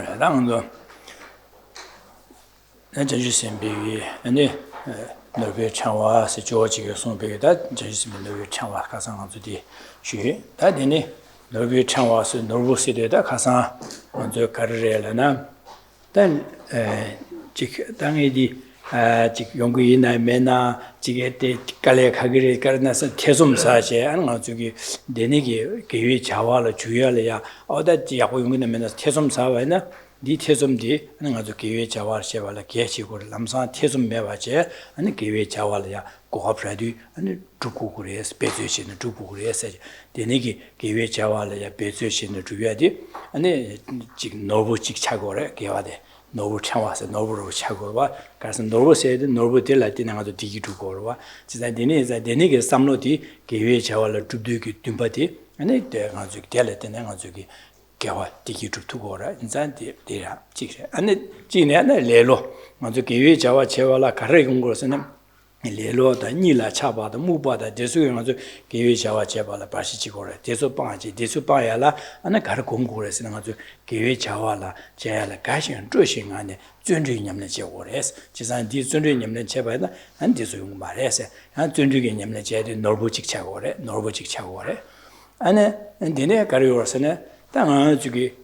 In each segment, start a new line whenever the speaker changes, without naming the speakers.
당도 저주심 비위 아니 너비 창와서 조지가 손비다 저주심 너비 창와 가상 주디 쉬 다되니 너비 창와서 너부시데다 가상 먼저 가르래라나 단 당이디 직 연구이나 메나 지게때 깔래 가기를 가르나서 태솜사제 하는 거 저기 내내게 계획 자화를 주의하려야 어다지 하고 연구는 메나 태솜사와나 니 태솜디 하는 거 계획 자화를 셔발라 계시고 남산 태솜 매와제 아니 계획 자화려야 고합라디 아니 두고 그래 스페시시는 두고 그래서 내내게 계획 자화려야 베스시는 주의하디 아니 지금 노부 직차고래 개와돼 노브 창와서 노브로 차고와 가서 노브세드 노브 될라티나가도 디기두고와 진짜 되네게 삼로디 계획 자월을 줍두기 듬바디 아니 내가 저기 될라티나 가지고 개와 디기두고라 인산디 데라 지게 아니 지네나 레로 먼저 계획 자와 제와라 가르 공고서는 레로다 니라 차바다 무바다 대수용 아주 계획 자와 제발라 바시지고래 대수방아지 대수방야라 아니 가르 공고래서는 아주 계획 자와라 제야라 가신 조신 안에 존중념을 제고래서 지산 디 존중념을 제발다 안 대수용 말해서 안 존중념을 제대 노부직 차고래 노부직 차고래 아니 근데 가르요서는 당한 저기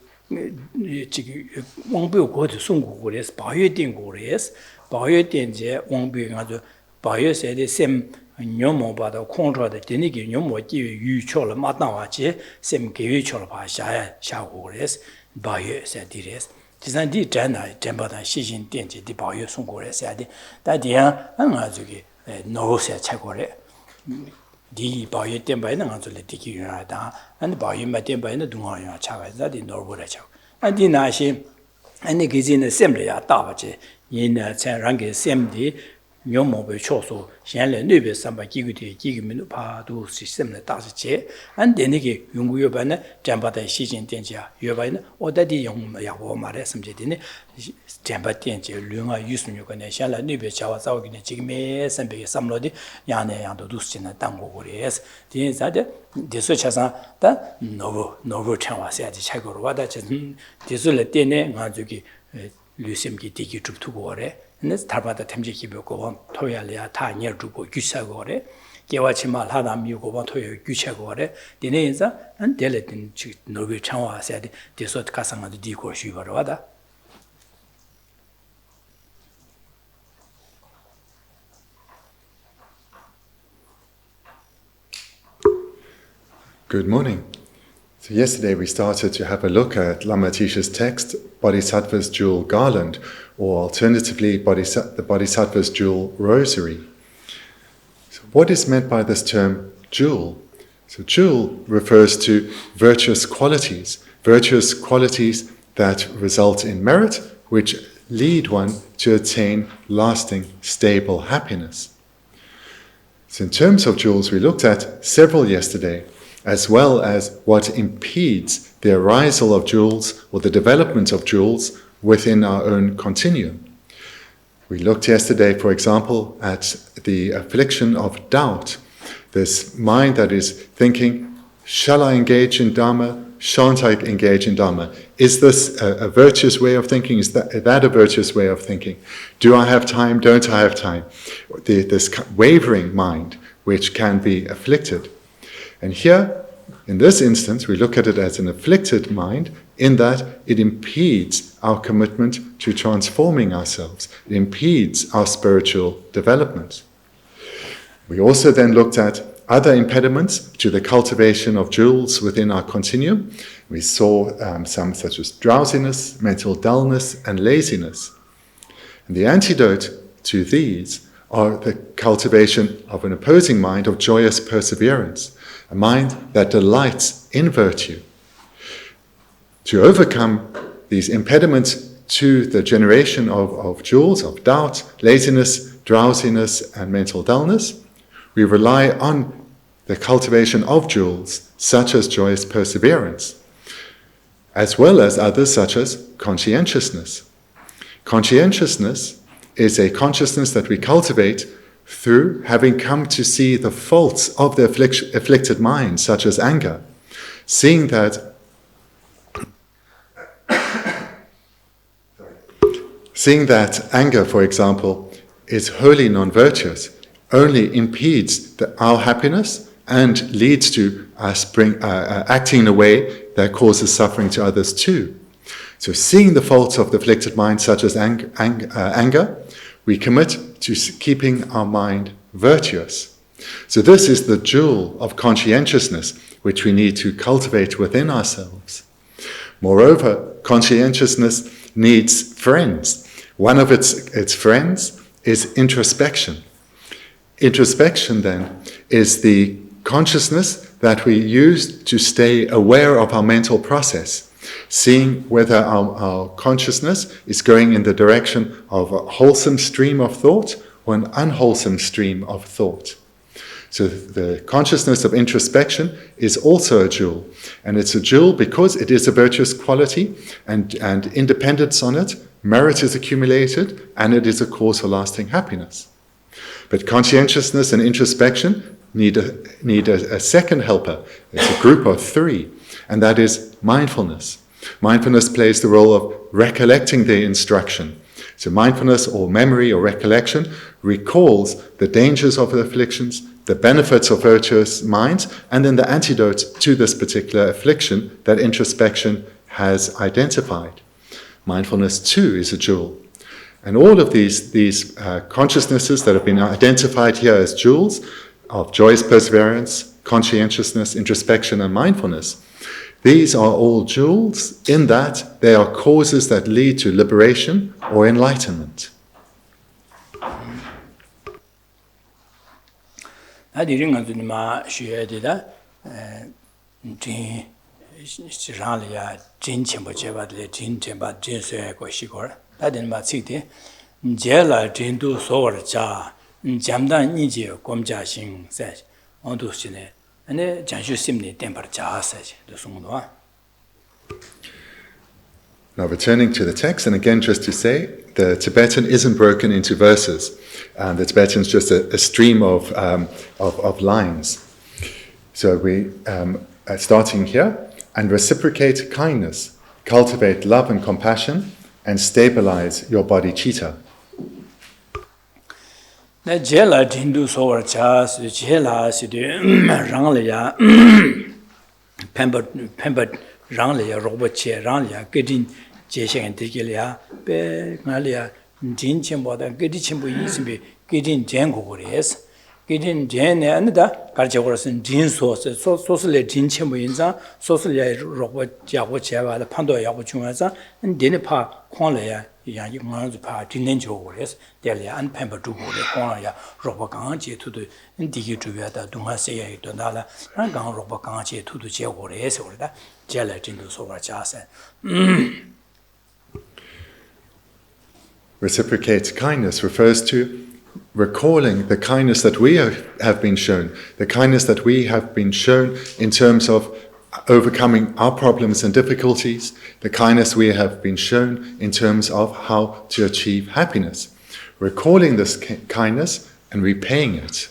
지금 왕비고 고도 송고래서 바위된고래서 바위된제 왕비 아주 바이오세데 셈 녀모바다 콩저데 데니기 녀모기 유초를 마다와지 셈 게유초를 바샤야 샤고레스 바이오세디레스 지산디 잔나 템바다 시신 덴지 디 바이오 송고레스야디 다디야 안가주기 노세 차고레 디 바이오 템바이나 가줄레 디기유라다 안 바이오 마템바이나 동아야 차가자디 노르보레 차 안디 나시 안니 기진의 셈레야 따바지 이나 찬랑게 셈디 묘모베 초소 현래 뇌베 삼바 기구디 기기민도 파도 시스템에 따라서 안 되는게 연구요반에 잠바다 시진 된지야 요반에 어디디 연구야고 말했음지디네 잠바 된지 류가 유순요관에 현래 뇌베 자와 싸우기네 지금에 선배에 삼로디 야네 양도 두스지나 당고 그래서 디자데 디소차사 다 노부 창와세야지 차고로 와다 디솔레 때네 가지고 류심기 디기 줍두고 그래 nes tarpata temje kibe ko toyalya ta nyer dugo gyusa gore gewachi mal hada mi go ba toyo gyucha gore dine inza an deletin chi nobe changwa sa de desot kasanga de di ko shi gore wada.
Good morning. So yesterday we started to have a look at Lama Atisha's text, Bodhisattva's Jewel Garland, or alternatively, the Bodhisattva's Jewel Rosary. So what is meant by this term, jewel? So jewel refers to virtuous qualities that result in merit, which lead one to attain lasting, stable happiness. So in terms of jewels, we looked at several yesterday, as well as what impedes the arisal of jewels or the development of jewels within our own continuum. We looked yesterday, for example, at the affliction of doubt, this mind that is thinking, shall I engage in Dharma? Shan't I engage in Dharma? Is this a virtuous way of thinking? Is that a virtuous way of thinking? Do I have time? Don't I have time? This wavering mind, which can be afflicted. And here, in this instance, we look at it as an afflicted mind in that it impedes our commitment to transforming ourselves. It impedes our spiritual development. We also then looked at other impediments to the cultivation of jewels within our continuum. We saw some such as drowsiness, mental dullness, and laziness. And the antidote to these are the cultivation of an opposing mind of joyous perseverance, a mind that delights in virtue. To overcome these impediments to the generation of jewels, of doubt, laziness, drowsiness, and mental dullness, we rely on the cultivation of jewels, such as joyous perseverance, as well as others such as conscientiousness. Conscientiousness is a consciousness that we cultivate through having come to see the faults of the afflicted mind, such as anger, seeing that Seeing that anger, for example, is wholly non-virtuous, only impedes our happiness and leads to us acting in a way that causes suffering to others too. So seeing the faults of the afflicted mind, such as anger, we commit to keeping our mind virtuous. So this is the jewel of conscientiousness, which we need to cultivate within ourselves. Moreover, conscientiousness needs friends. One of its friends is introspection. Introspection, then, is the consciousness that we use to stay aware of our mental process, seeing whether our consciousness is going in the direction of a wholesome stream of thought or an unwholesome stream of thought. So the consciousness of introspection is also a jewel, and it's a jewel because it is a virtuous quality, and independence on it, merit is accumulated, and it is a cause for lasting happiness. But conscientiousness and introspection need a second helper. It's a group of three, and that is mindfulness. Mindfulness plays the role of recollecting the instruction. So mindfulness or memory or recollection recalls the dangers of the afflictions, the benefits of virtuous minds, and then the antidote to this particular affliction that introspection has identified. Mindfulness too is a jewel. And all of these consciousnesses that have been identified here as jewels of joyous perseverance, conscientiousness, introspection, and mindfulness, these are all jewels in that they are causes that lead to liberation or enlightenment. Now returning to the text, and again just to say, the Tibetan isn't broken into verses. The Tibetan is just a stream of lines. So we, starting here, and reciprocate kindness, cultivate love and compassion, and stabilize your bodhicitta.
Jela Tindu Sowar Chas, Jela Sidi Ranglia Pember Ranglia, Robert Che Ranglia, getting Geshe and Tigelia, Be Nalia, Jin Chimbo, getting Chimbo Yisibi, getting Jangores, getting Jan and the Karjawas and Jin sources, socially Jin Chimbo Yinza, socially Robert Jawocheva, the Pando Yawochumaza, and Dinipa Qualia. Yang pa tinenjo gores delia an pember du gore kwa ya roba gang je tu de ndigi tu ya da dunga se ya to dala ran gang roba gang je tu je gore se ore da je la tin du so wa cha se.
Reciprocate kindness refers to recalling the kindness that we have been shown, the kindness that we have been shown in terms of overcoming our problems and difficulties, the kindness we have been shown in terms of how to achieve happiness. Recalling this kindness and repaying it.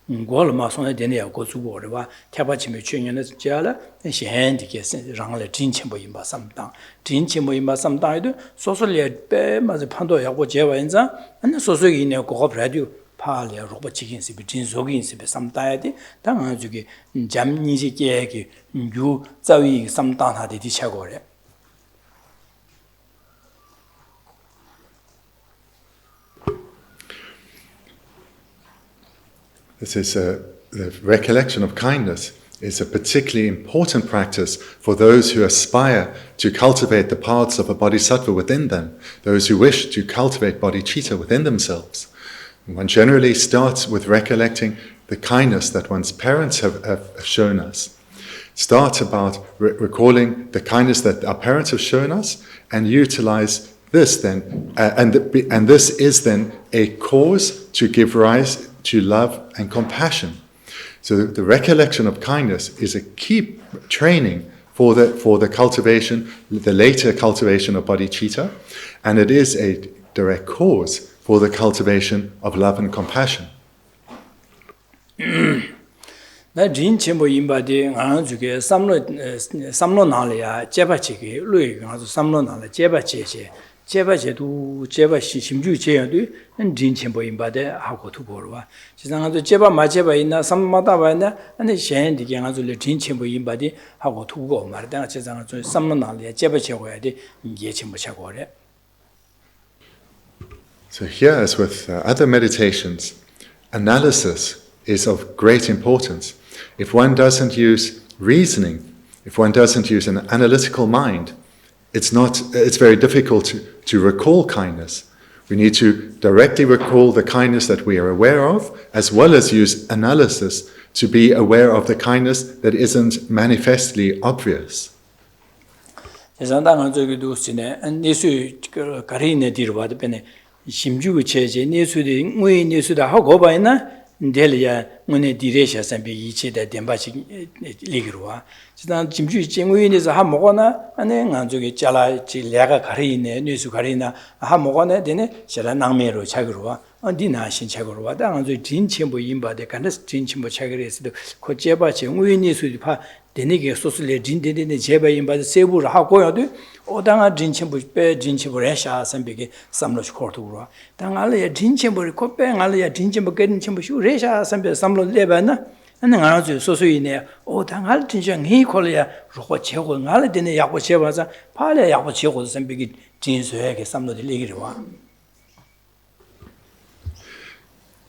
Ngolma sonne dene ya gozu gore wa tyaba chime chyenye na jala shen dike rangle jin chimbo yimba samdang jin chimbo yimba samdang de sosole be ma ze phando ya go jewa inza an soso gi ne go radio pa le roba chikin si bi jin zogin si be samdang ya de dang an ju ge jam ni ji ge ge yu zawi samdang ha de di cha gore.
This is the recollection of kindness is a particularly important practice for those who aspire to cultivate the paths of a bodhisattva within them, those who wish to cultivate bodhicitta within themselves. One generally starts with recollecting the kindness that one's parents have shown us. Start about recalling the kindness that our parents have shown us and utilize this then, and this is then a cause to give rise to love and compassion. So the recollection of kindness is a key training for the cultivation, the later cultivation of bodhicitta, and it is a direct cause for the cultivation of love and compassion.
나 진침보 임바디 안 주게 삼로 나래야 제바치게 루이 가서 삼로 나래 제바체제 제바제도 제바시 심주 제야도 진침보 임바데 하고 두고로와 지상아도 제바 마제바 있나 삼마다 봐나 아니 셴디게 가서 진침보 임바디 하고 두고 말다 지상아도 삼로 나래 제바체고야 돼 예침보 차고래.
So here, as with other meditations, analysis is of great importance. If one doesn't use reasoning, if one doesn't use an analytical mind, it's very difficult to recall kindness. We need to directly recall the kindness that we are aware of, as well as use analysis to be aware of the kindness that isn't manifestly obvious.
델리아 문에 디레샤 선비 이체다 덴바치 리그로와 지난 짐주 쟁의에서 한 먹거나 안에 안쪽에 잘라 지래가 가리네 뉴스 가리나 한 먹거나 되네 제가 낭매로 차그로와 어디나 신차그로와 당한저 진침보 임바데 간데 진침보 차그레스도 고제바 쟁의니 수파 되네게 소슬레 진데네 제바 임바데 세부를 하고요도 오당아 진침보 빼 진침보 레샤 선비게 삼로시 코르도와 당알에 진침보를 코빼 알에 진침보 깨는 침보 슈레샤 선비 삼로 레바나 안는 알아주 소소이네 오당알 진정이 콜이야 로고 제고 알에 되네 야고 제바자 팔에 야고 제고 선비게 진수에게 삼로들 얘기를와.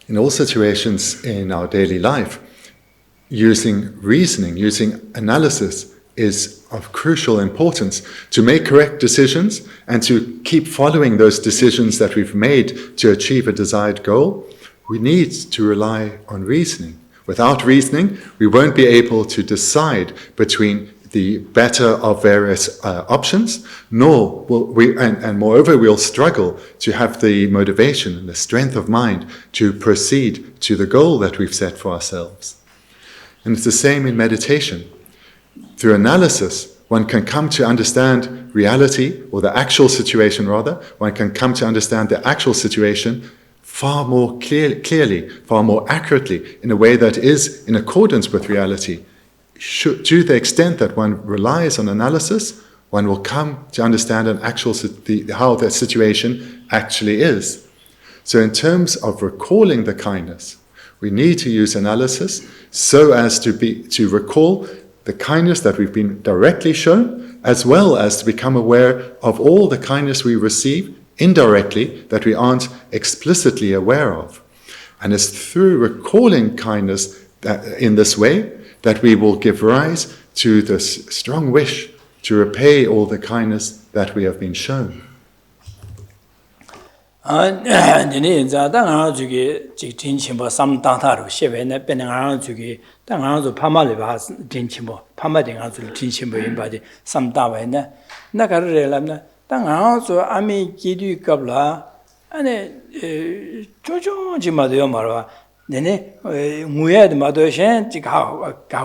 In all situations in our daily life, using reasoning, using analysis is of crucial importance to make correct decisions and to keep following those decisions that we've made to achieve a desired goal. We need to rely on reasoning. Without reasoning, we won't be able to decide between the better of various options, nor will we, and moreover, we'll struggle to have the motivation and the strength of mind to proceed to the goal that we've set for ourselves. And it's the same in meditation. Through analysis, one can come to understand reality, or the actual situation rather, one can come to understand the actual situation far more clearly, far more accurately, in a way that is in accordance with reality. To the extent that one relies on analysis, one will come to understand how the situation actually is. So in terms of recalling the kindness, we need to use analysis so as to recall the kindness that we've been directly shown, as well as to become aware of all the kindness we receive indirectly that we aren't explicitly aware of. And it's through recalling kindness in this way that we will give rise to this strong wish to repay all the kindness that we have been shown. Nené
nguya de mado shen ji ga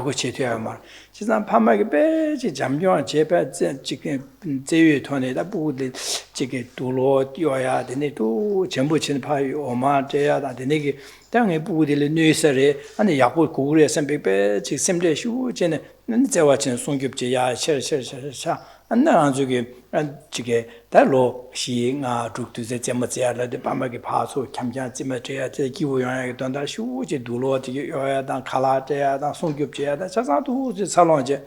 go che tya ma ji san pa ma ge be ji jam jong je ba ji ge zhe yue tuan de da bu de ji ge du lo yo ya de ne du chen bu chen pa yo ma zhe ya da de ne ge dang ge bu de le nü se re an de ya go gu re san be be ji sem de shu je ne nen zhe wa chen song gyup je ya che sha an na an ju ge an ji ge da lo xi nga zhu tu ze zhe mo zhe ya de pa ma ge pa su kyam jia zhe ma zhe ya zhe gi wo yang ge dan da shu je du lo de yo ya dan ka la zhe ya dan song gyup je ya da cha sa du je sa long je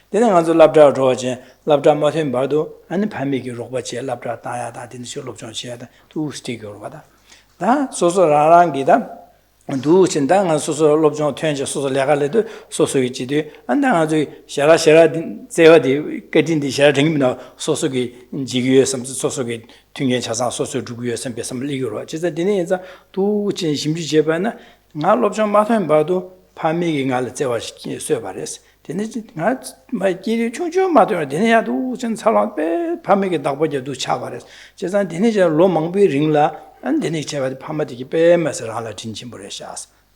de ne an zu lab zha zhuo je lab zha ma ten ba do an pa mi ge ro ba je lab zha da ya da din shu lo zhong xie da du sti ge ro ba da so so ra rang gi da du chen dang an so so lo zhong tuan je so so le ga le de so so ji de an dang an zu xia la zhe wa de ge din de xia ding mi na so so ge ji ge sam so so ge tun ye cha sa so so zhu ge sam be sam li ge ro ji de ne za du chen sim ji je ba na nga lo zhong ma ten ba do pa mi ge nga le zhe wa xi sue ba le de ne nga ma ji de chung chung ma de ne ya du chen cha la be pa mi ge da bo je du cha ba le ji san de ne je lo mang bi ring la 안 되니 제가 파마디기 빼면서 하나 진침을 했어.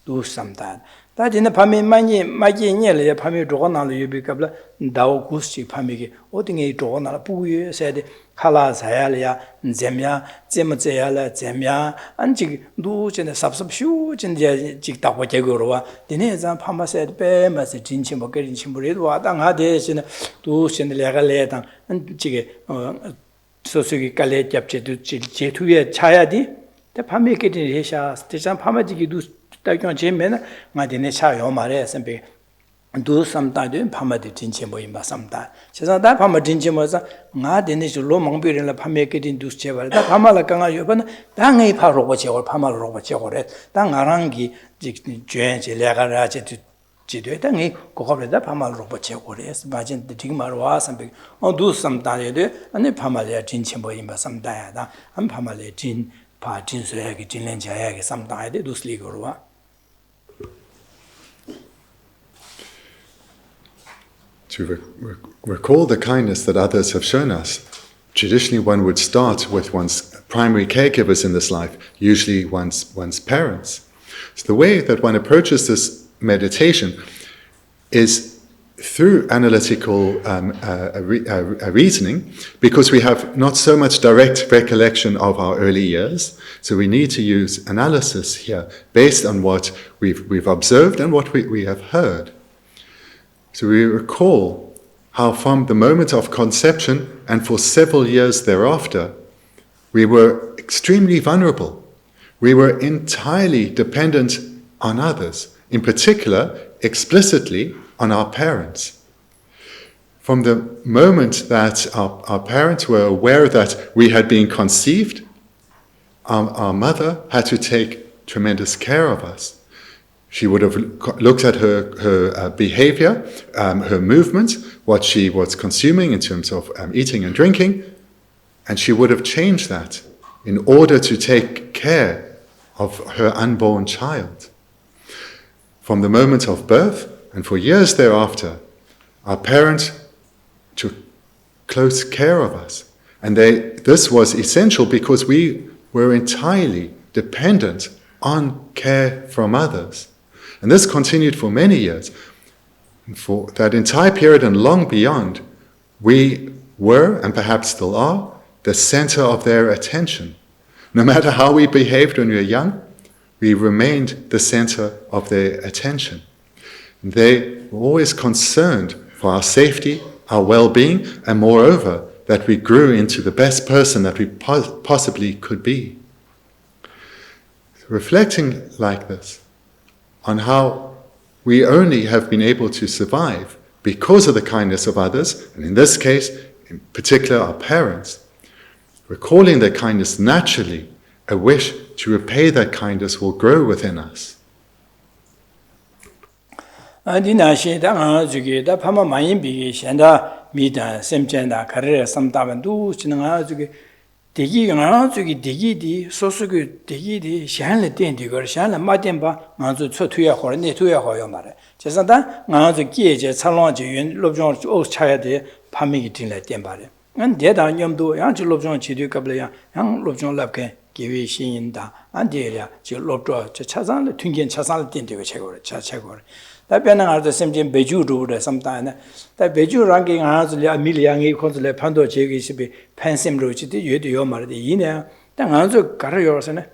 do sometime. That in the Pami Mani, Magi nearly a Pami Dronal, you become Dao Gusti Pamigi, Oting a Dronal Puy said, Halas, Halia, Zemia, Zemazela, Zemia, and Jig Duch and the subsubshuge and the Jigtawajagurua. The Nezan Pama said, Bam as a Jinchimo getting Chimburidua, Hades in Duch and the Legaleta, and Jig Sosugi Kale Japche to Chetuya Chayadi, the Pami getting Hisha, Station Pamajiki do. Jimena, my Dinesha Yomares and be do sometime doing Pamadi Tinchimo in sometime. Says that Pamadinchim was a Nadinish Lomangbi and la Pamake in Duschever, that Pamala Kanga Yuban, Dang a Parovache or Pamal Rovache, Dang Arangi, Jens, Lagaraja to Chiduetangi, Cohore, the Pamal Rovache or yes, Bajan the Tigmar was and be or do sometime you do, and the Pamalia Tinchimo in some diada, and Pamale Jin, Pajin Suagi, Jinlenja, sometime they do sleep or.
To recall the kindness that others have shown us, traditionally one would start with one's primary caregivers in this life, usually one's parents. So the way that one approaches this meditation is through analytical reasoning, because we have not so much direct recollection of our early years, so we need to use analysis here based on what we've observed and what we have heard. So we recall how from the moment of conception and for several years thereafter, we were extremely vulnerable. We were entirely dependent on others, in particular, explicitly on our parents. From the moment that our parents were aware that we had been conceived, our mother had to take tremendous care of us. She would have looked at her behavior, her movements, what she was consuming in terms of eating and drinking, and she would have changed that in order to take care of her unborn child. From the moment of birth and for years thereafter, our parents took close care of us. And this was essential because we were entirely dependent on care from others. And this continued for many years. And for that entire period and long beyond, we were, and perhaps still are, the center of their attention. No matter how we behaved when we were young, we remained the center of their attention. And they were always concerned for our safety, our well-being, and moreover, that we grew into the best person that we possibly could be. Reflecting like this, on how we only have been able to survive because of the kindness of others, and in this case, in particular our parents, recalling their kindness naturally, a wish to repay that kindness will grow within us.
Degi nga zugi degi di sosugu degi di shanle den di gor shanle ma den ba nga zu chu tuya ho ne tuya ho yo mare jesan da nga zu gie je chalong ji yun lobjong o chaya de phami gi tin la den ba le an de da nyam do yang ji lobjong chi de kable yang lobjong lab ke ge wi xin yin da an de ya ji lobjong che chazang le tunggen chazang le den de ge che go cha che go da bian na de semjen beju ru de sometime da beju ranking nga zu le miliang gi kon le phando che gi sibe pansim ru chi de yue de yo mar de yin ya da nga zu gar yo se ne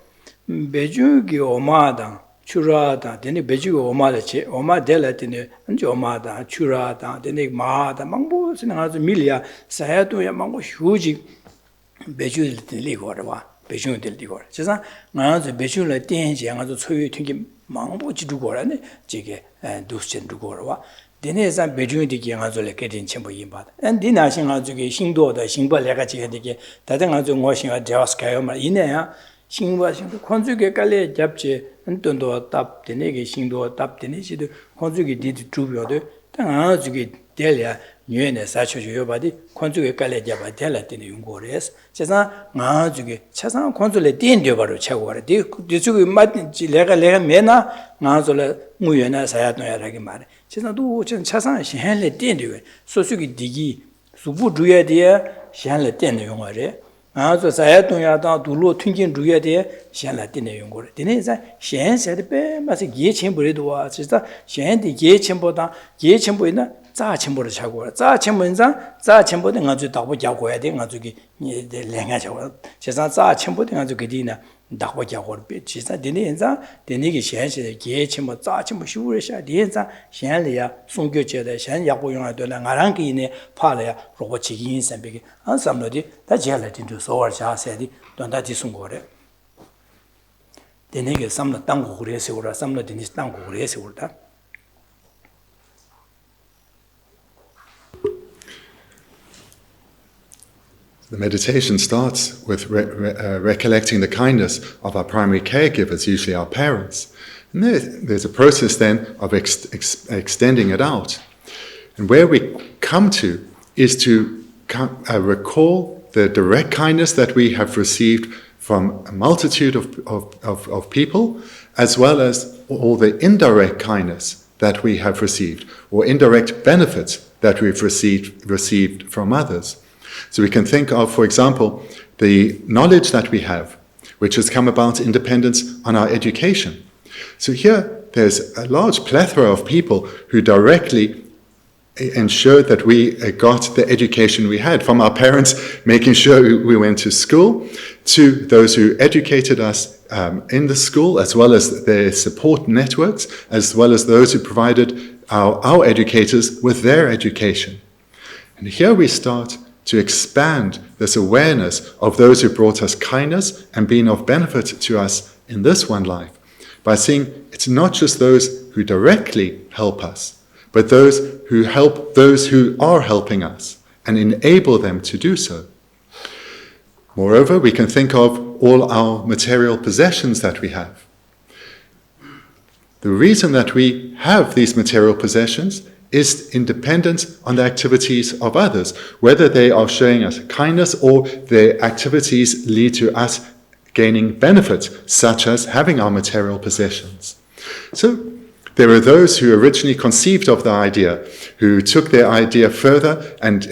beju gi oma da chura da de ne beju oma de che oma de la de ne an jo ma da chura da de ne ma da mang bu se nga zu milia sa ya do ya mang bu huji beju de li go de wa beju de li go je sa nga zu beju le dian ji nga zu chue yu ting 망부 지두고라네 지게 두스전 두고라와 데네산 베중이디게 가져래 게딘 첨부 임바다 엔디나신 가지고 신도다 신발래가 지게 되게 다른 가지고 뭐신가 되었을까요 말 이내야 신과 신도 건축에 깔래 잡지 은돈도 답 되네게 신도 답 되네지도 건축이 디디 주변도 당아지게 될야 뉘에네 사초주요 바디 건축에 깔래 잡아 될라 되네 용고레스 제가 나주게 차상 건축에 된데 바로 채고라 디주기 맞지 내가 매나 나절에 무연나 사야도야라게 말해 제가도 전 차상 신헬레 된데 소수기 디기 수부 주야 돼 신헬레 된데 용어래 아주 사야동야다 둘로 튕긴 주야데 셴라티네 용고래 디네자 셴세데 빼마서 예침부리도 와 진짜 셴디 예침보다 예침보이나 자침보를 차고 자침문자 자침보다 가지고 다고 자고야 돼 가지고 랭아 자고 제가 자침보다 가지고 디나 다고 자고 진짜 디네자 디네기 셴세 예침보 자침보 쉬우르샤 디네자 셴리야 송교제데 셴 야고용아 되나 나랑기네 파래야 로봇이 인생비게 안 삼로디 다 제알라딘도 소월자 세디 돈다지 송고래 데네게 삼로 땅고 그래서 오라 삼로 디니스 땅고 그래서 오다
The meditation starts with recollecting the kindness of our primary caregivers, usually our parents. And there's a process then of extending it out. And where we come to is to recall the direct kindness that we have received from a multitude of people, as well as all the indirect kindness that we have received, or indirect benefits that we've received from others. So we can think of, for example, the knowledge that we have, which has come about in dependence on our education. So here there's a large plethora of people who directly ensured that we got the education we had, from our parents making sure we went to school, to those who educated us in the school, as well as their support networks, as well as those who provided our educators with their education. And here we start to expand this awareness of those who brought us kindness and been of benefit to us in this one life, by seeing it's not just those who directly help us, but those who help those who are helping us and enable them to do so. Moreover, we can think of all our material possessions that we have. The reason that we have these material possessions is in dependence on the activities of others, whether they are showing us kindness or their activities lead to us gaining benefits, such as having our material possessions. So there are those who originally conceived of the idea, who took their idea further and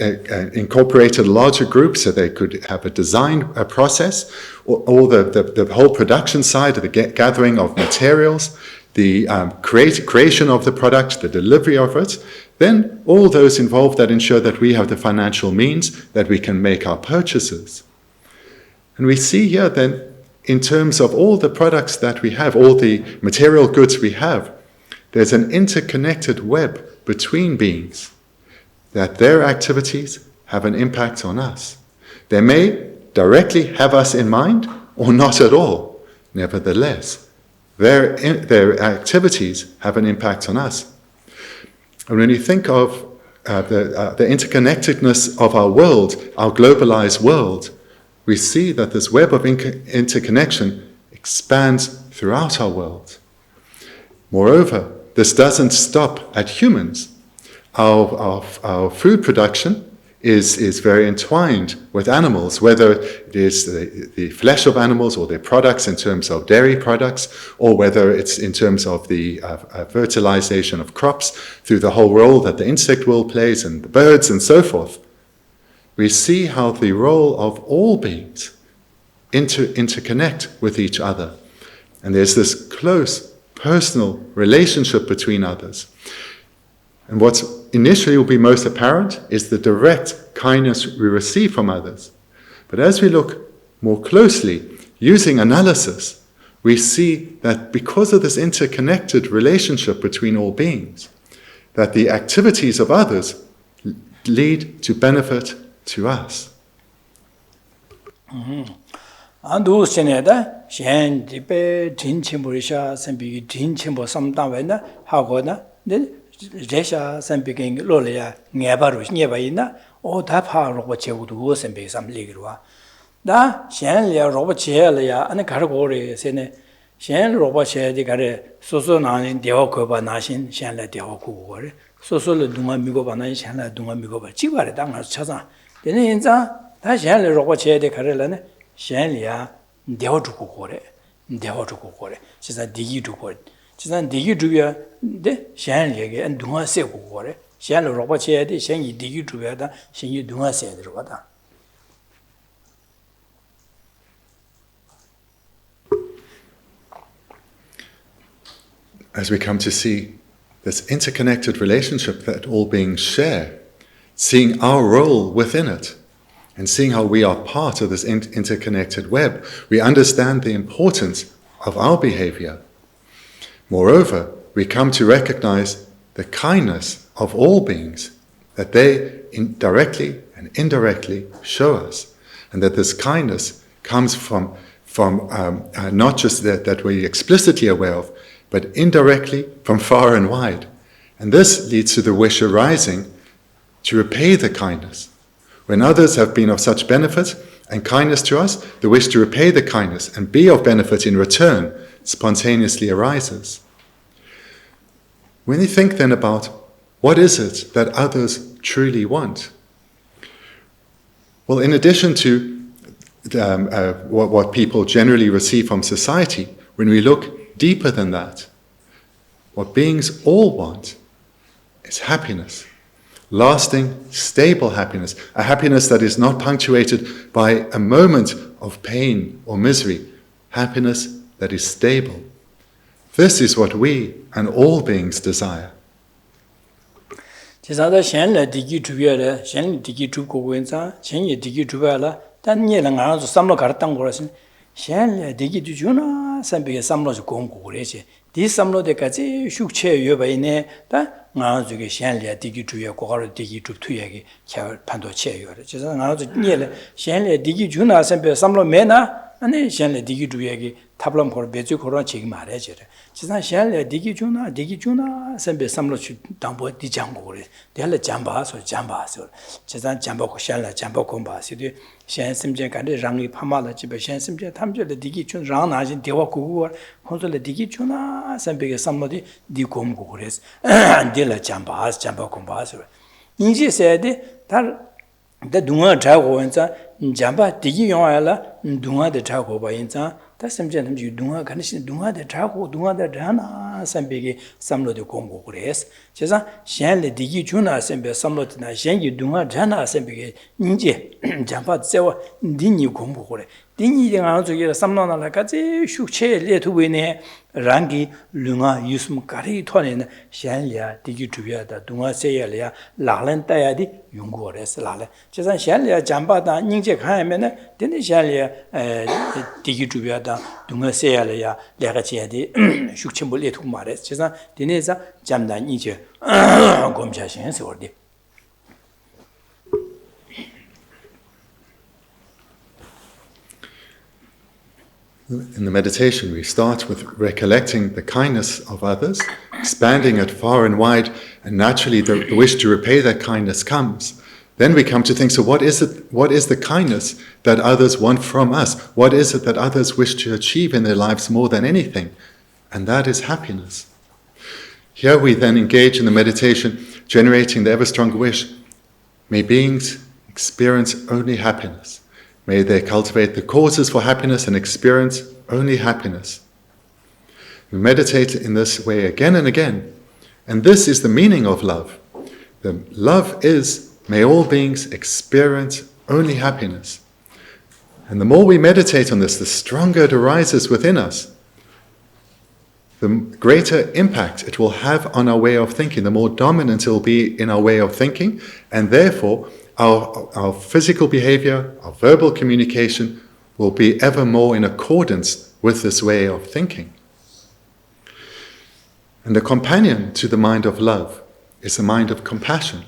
incorporated a larger group so they could have a design process, or the whole production side of the gathering of materials, the creation of the product, the delivery of it, then all those involved that ensure that we have the financial means that we can make our purchases. And we see here then, in terms of all the products that we have, all the material goods we have, there's an interconnected web between beings, that their activities have an impact on us. They may directly have us in mind, or not at all. Nevertheless, their activities have an impact on us. And when you think of the interconnectedness of our world, our globalized world, we see that this web of interconnection expands throughout our world. Moreover, this doesn't stop at humans. Our food production is very entwined with animals, whether it is the flesh of animals or their products in terms of dairy products, or whether it's in terms of the fertilization of crops through the whole role that the insect world plays and the birds and so forth. We see how the role of all beings interconnect with each other. And there's this close personal relationship between others. And what's initially will be most apparent is the direct kindness we receive from others. But as we look more closely, using analysis, we see that because of this interconnected relationship between all beings, that the activities of others lead to benefit to us.
안도 세네다 셴디베 딘침보리샤 선비 딘침보 삼다외나 하고나 네 제샤 선비게 로레야 녜바로 녜바이나 오다파로 제우도 선비 삼리기로와 다 셴리아 로버체리아 아니 가르고레 세네 셴 로버체디 가레 소소나니 데오코바 나신 셴라 데오코고레 소소르 둥아 미고바 나신 셴라 둥아 미고바 지바레 당을 찾아 되는 인자 다 셴리 로버체디 가레라네 셴리아 데오주고 고레 진짜 디기주 고레 진짜 디기주야 데 셴리에게 둥아 세고 고레 셴리 로버체디 셴이 디기주야다 셴이 둥아 세들어가다
as we come to see this interconnected relationship that all beings share, seeing our role within it, and seeing how we are part of this interconnected web, we understand the importance of our behavior. Moreover, we come to recognize the kindness of all beings, that they directly and indirectly show us, and that this kindness comes from not just that we're explicitly aware of, but indirectly from far and wide. And this leads to the wish arising to repay the kindness. When others have been of such benefit and kindness to us, the wish to repay the kindness and be of benefit in return spontaneously arises. When you think then about what is it that others truly want? Well, in addition to what people generally receive from society, when we look deeper than that, what beings all want is happiness. Lasting, stable happiness. A happiness that is not punctuated by a moment of pain or misery. Happiness that is stable. This is what we and all beings desire.
Di samlo de kazi shukche yoba ine ta nga zu ge shen le digi tu ya ko digi tu tu ya ge kya pando che yo re chesa nga zu nye le shen le digi ju na sempe samlo me na ane shen le digi tu ya ge tablam ko be ju ko ran chi ma re je re chesa shen le digi ju na sempe samlo chu dangbo di jang ko re de le jamba so chesa jamba ko shen la jamba ko ba si de shen simje ka de rang li phama la chi be shen simje thamje le digi chu rang na jin dewa ku gu konso le digi chu na sempe ge samlo di kom ko re de la jamba ko ba so inji se de tar da dunga cha go wen za jamba digi yong ya la dunga de cha go ba yin za da semje nam ji dunga kan shi dunga de cha go dunga de na sempe ge samlo de kom ko re chesa shen le digi chu na sempe samlo de na shen gi dunga cha na sempe ge inji jamba zewa di ni kom ko re Dini nga zu ge samlo na la ka zi shukche le tu we ne rangi lunga yusum kari to ne shen ya digi tu ya da dunga se ya le ya la len ta ya di yung go re se la le che san shen le jamba da ning je kha me ne dini shen le digi tu ya da dunga se ya le ya le ga che di shukche mo le tu ma re che san dini za jam da ni je gom cha shen se wo de
In the meditation, we start with recollecting the kindness of others, expanding it far and wide, and naturally the wish to repay that kindness comes. Then we come to think, so what is the kindness that others want from us? What is it that others wish to achieve in their lives more than anything? And that is happiness. Here we then engage in the meditation, generating the ever-stronger wish. May beings experience only happiness. May they cultivate the causes for happiness and experience only happiness. We meditate in this way again and again. And this is the meaning of love. The love is, may all beings experience only happiness. And the more we meditate on this, the stronger it arises within us. The greater impact it will have on our way of thinking, the more dominant it will be in our way of thinking, and therefore our physical behavior, our verbal communication will be ever more in accordance with this way of thinking. And the companion to the mind of love is the mind of compassion.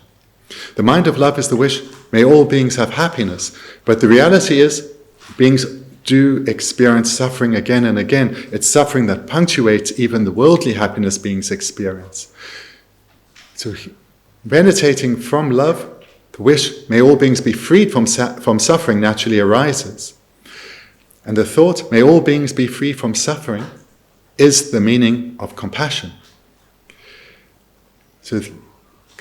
The mind of love is the wish, may all beings have happiness. But the reality is, beings do experience suffering again and again. It's suffering that punctuates even the worldly happiness beings experience. So meditating from love, the wish, may all beings be freed from suffering, naturally arises. And the thought, may all beings be free from suffering, is the meaning of compassion. So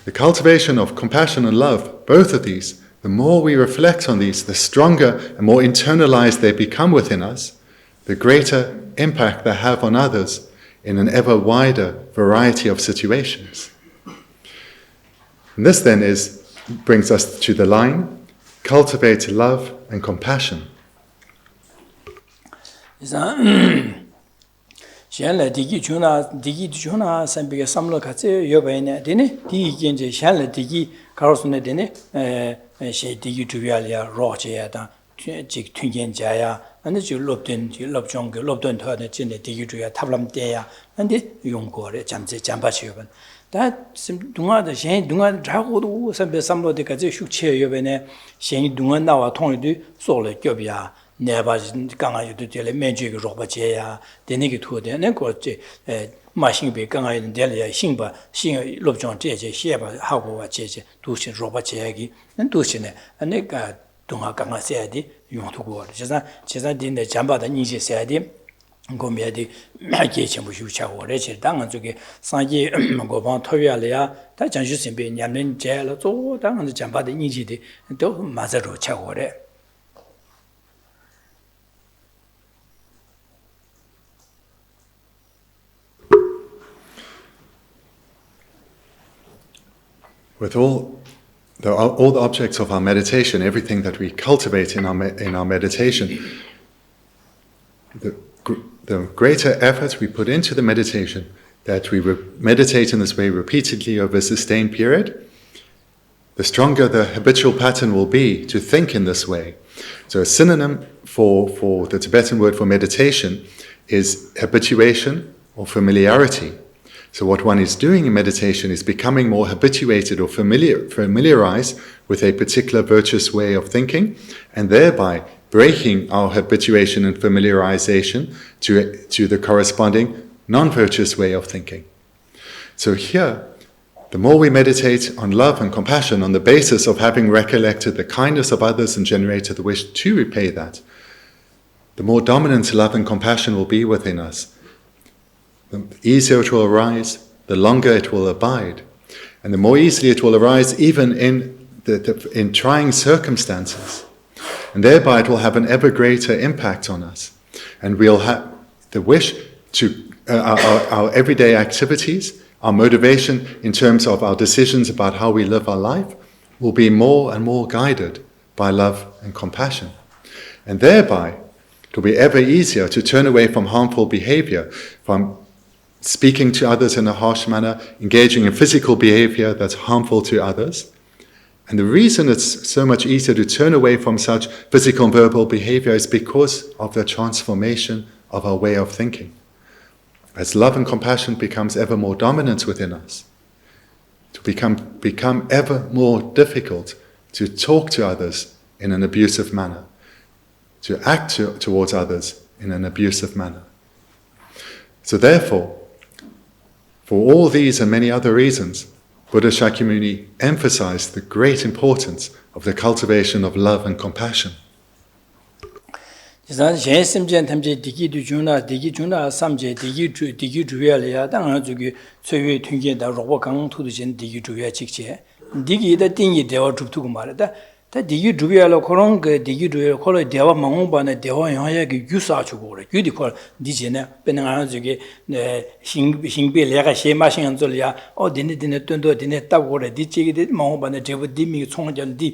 the cultivation of compassion and love, both of these, the more we reflect on these, the stronger and more internalized they become within us, the greater impact they have on others in an ever wider variety of situations. And this then brings us to the line, cultivate love and compassion.
shenle digi chuna sambiga samlo katse yobayne dene digi genje shenle digi karosune dene she digi tubyalya roche da jik tungen jaya ane ji lobden lobdon thane jine digi tuya tablam teya ande yongkore jamje jambachi yoban 다 동아의 신 동아 자고도 선배 삼로데 가지 숙체 요번에 신이 동아 나와 통일도 소래 겹이야 내가 강아지도 될에 면적이 로바제야 되네게 투어되는 거지 마신비 강아지는 될이야 신바 신 롭종 제제 시에바 하고와 제제 도신 로바제야기 도신에 내가 동아 강아지야디 용도고 제사 딘데 잠바다 니제 세야디 고미야디 마게 전부 휴차고 레체 당한 쪽에 상기 고방 토야려야 다 전주신비 냠는 제로 조 당한 잠바다 니지디 또 맞아로 차고래
With all the objects of our meditation, everything that we cultivate in our meditation, the greater effort we put into the meditation, that we meditate in this way repeatedly over a sustained period, the stronger the habitual pattern will be to think in this way. So a synonym for the Tibetan word for meditation is habituation or familiarity. So what one is doing in meditation is becoming more habituated or familiarized with a particular virtuous way of thinking, and thereby breaking our habituation and familiarization to the corresponding non-virtuous way of thinking. So here, the more we meditate on love and compassion on the basis of having recollected the kindness of others and generated the wish to repay that, the more dominant love and compassion will be within us. The easier it will arise, the longer it will abide. And the more easily it will arise even in trying circumstances. And thereby it will have an ever greater impact on us. And we'll have the wish to, our everyday activities, our motivation in terms of our decisions about how we live our life will be more and more guided by love and compassion. And thereby it will be ever easier to turn away from harmful behavior, from speaking to others in a harsh manner, engaging in physical behavior that's harmful to others. And the reason it's so much easier to turn away from such physical and verbal behavior is because of the transformation of our way of thinking. As love and compassion becomes ever more dominant within us, to become ever more difficult to talk to others in an abusive manner, to act towards others in an abusive manner. So therefore, for all these and many other reasons, Buddha Shakyamuni emphasized the great importance of the cultivation of love and compassion.
다 디기 두비알로 그런 그 디기 두비알 콜로 대화 망원반에 대화 영향이 유사주고 그래. 유디콜 디제네 배능하는 저기 신비 내가 시마신 줄이야. 디네 던도 디네 따고 그래. 디치기 망원반에 제부 디미 총전 디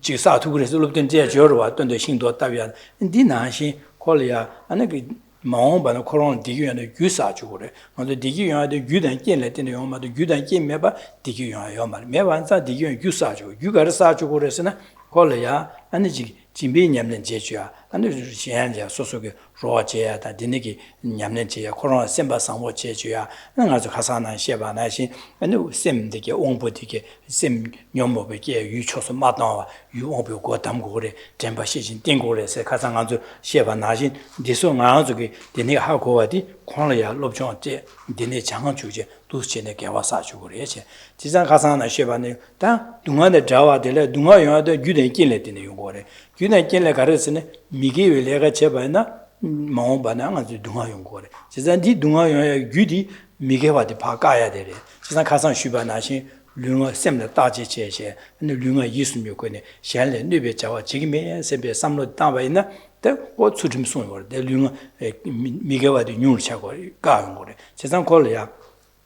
지사투 그래서 롭던 제 저러와 던도 신도 따비야. 디나시 콜이야. 아니 그 망원반에 그런 디기연의 유사주고 그래. 근데 디기연의 유단 깨를 때는 영마도 유단 깨매봐 디기연의 말. 매반사 디기연 유사주고 유가를 사주고 그래서는 콜이야. 아니 진비 냠는 제주야. 아니 시행자 소속의 로제야 다 디니기 냠는 제야 코로나 셈바 상호 제주야. 아주 가사나 셰바나시 아니 셈되게 옹보되게 셈 뇽모베게 유초서 마다와 유옹보고 담고 그래. 젠바 시진 띵고래서 가상 아주 셰바나신 디소 아주게 디니 하고와디 콜이야 롭종제 디니 장은 주제 도시네 개와사 주고 그래지. 지상 가사나 셰바네 다 동안에 자와들에 동아 영화도 유대 끼래 되는 요거래. 유대 끼래 가르스네 미게 외래가 제바나 마오바나 아주 동아 용거래. 지상 디 동아 영화 유디 미게와디 바가야 되래. 지상 가상 슈바나신 류가 셈의 다지제제 근데 류가 예수님 거네. 샬레 뇌베 자와 지금에 셈베 삼로 따와 있나? 때 고추 송이 거래. 류가 미게와디 뉴를 차고 가는 거래. 지상 콜이야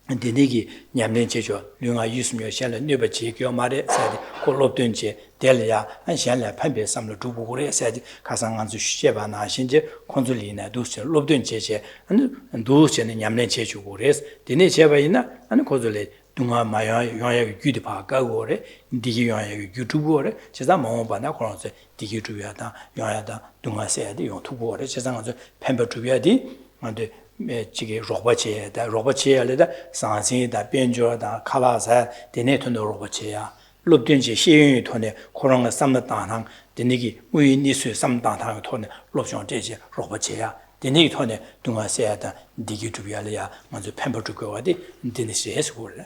Denigi Yamlin Chejo, Lunga Yusmio Shala Nuba Chikyo Mare said, Koloptunche, Delia, and Shala Pampe Samlo Dubure said, Kasanganzu Sheba Nashinje, Consulina, Dusha, Lobdunche, and Dusha and Yamlin Cheju Gores, Dene Chevaina, and Cosole, Dunga Maya, Yoya Gudipa, Gagore, Digi Yoya Gutubore, Chesamo Banacronse, Digi Tuyata, Yoyada, Dunga said, Yon Tubore, Chesanganzu, Pampa Tubiadi, and 지게 로버체다 로버체야래다 상신이다 변조다 칼라사 데네톤도 로버체야 롭된지 시행이 돈에 그런 거 삼다당 데니기 우이니스 삼다당 돈에 롭션 제제 로버체야 데니기 돈에 동아세야다 디기투비알이야 먼저 펜버주고 어디 데니스에서 볼래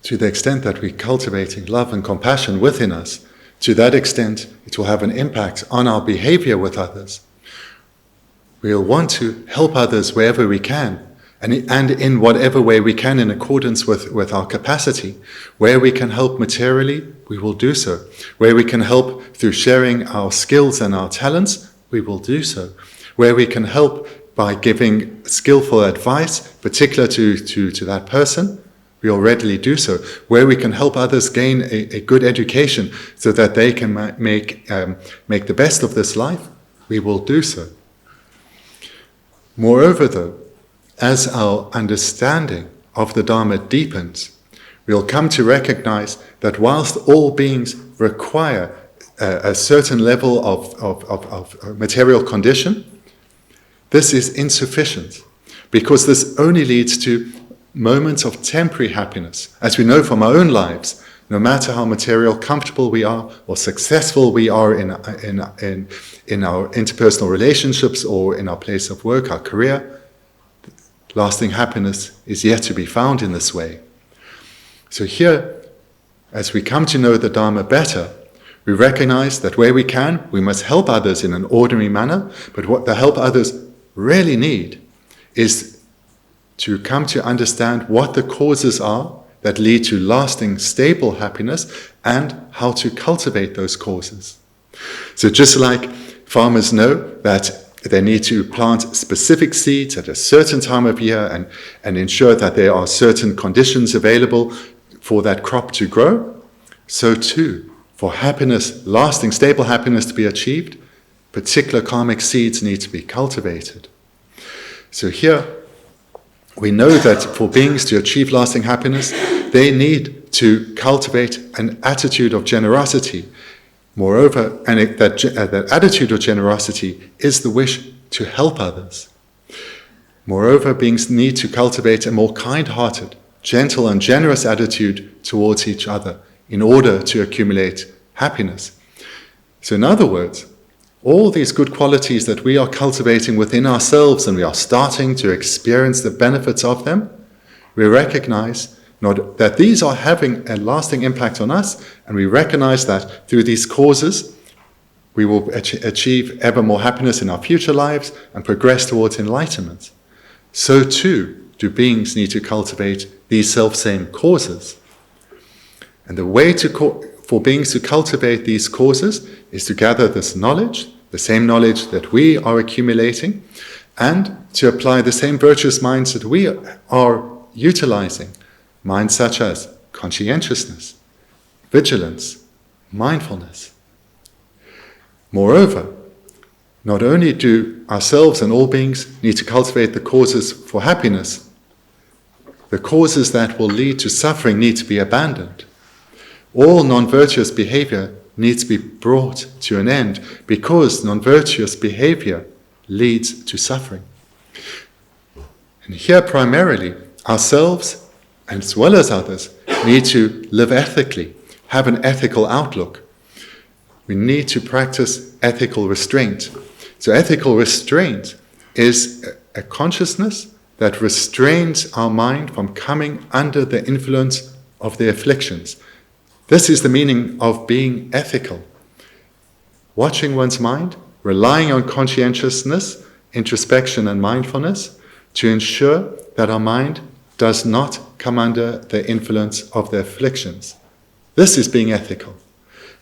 To the extent that we're cultivating love and compassion within us, to that extent, it will have an impact on our behavior with others. We'll want to help others wherever we can, and in whatever way we can in accordance with our capacity. Where we can help materially, we will do so. Where we can help through sharing our skills and our talents, we will do so. Where we can help by giving skillful advice, particular to that person, we will readily do so. Where we can help others gain a good education so that they can make the best of this life, we will do so. Moreover, though, as our understanding of the Dharma deepens, we'll come to recognize that whilst all beings require a certain level of material condition, this is insufficient, because this only leads to moments of temporary happiness. As we know from our own lives, no matter how material comfortable we are or successful we are in our interpersonal relationships or in our place of work, our career, lasting happiness is yet to be found in this way. So here, as we come to know the Dharma better, we recognize that where we can, we must help others in an ordinary manner, but what the help others really need is to come to understand what the causes are that lead to lasting, stable happiness and how to cultivate those causes. So just like farmers know that they need to plant specific seeds at a certain time of year and ensure that there are certain conditions available for that crop to grow, so too, for happiness, lasting, stable happiness to be achieved, particular karmic seeds need to be cultivated. So here, we know that for beings to achieve lasting happiness, they need to cultivate an attitude of generosity. Moreover, that attitude of generosity is the wish to help others. Moreover, beings need to cultivate a more kind-hearted, gentle and generous attitude towards each other in order to accumulate happiness. So in other words, all these good qualities that we are cultivating within ourselves and we are starting to experience the benefits of them, we recognize that these are having a lasting impact on us, and we recognize that through these causes we will achieve ever more happiness in our future lives and progress towards enlightenment. So too do beings need to cultivate these self-same causes. And the way for beings to cultivate these causes is to gather this knowledge, the same knowledge that we are accumulating, and to apply the same virtuous minds that we are utilizing, minds such as conscientiousness, vigilance, mindfulness. Moreover, not only do ourselves and all beings need to cultivate the causes for happiness, the causes that will lead to suffering need to be abandoned. All non-virtuous behavior needs to be brought to an end, because non-virtuous behavior leads to suffering. And here primarily, ourselves, as well as others, need to live ethically, have an ethical outlook. We need to practice ethical restraint. So ethical restraint is a consciousness that restrains our mind from coming under the influence of the afflictions. This is the meaning of being ethical. Watching one's mind, relying on conscientiousness, introspection and mindfulness to ensure that our mind does not come under the influence of the afflictions. This is being ethical.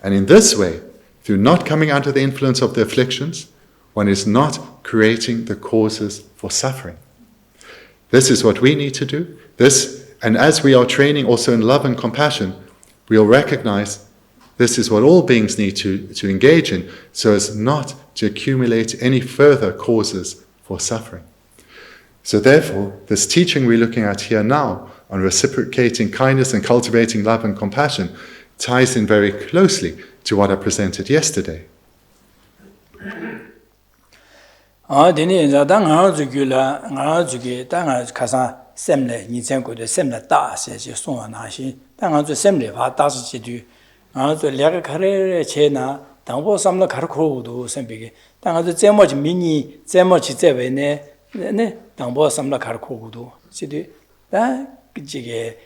And in this way, through not coming under the influence of the afflictions, one is not creating the causes for suffering. This is what we need to do. And as we are training also in love and compassion, we'll recognize this is what all beings need to engage in, so as not to accumulate any further causes for suffering. So therefore, this teaching we're looking at here now on reciprocating kindness and cultivating love and compassion ties in very closely to what I presented yesterday.
Semle Nizan go de semle da se ji song na shi dan an zu semle ba da shi ji an zu le ka re che na dang bo sam le ka ko du sem bi ge dan an zu zhe mo ji mini zhe mo ji zhe wei ne dang bo sam le ka ko du ji de da ji ge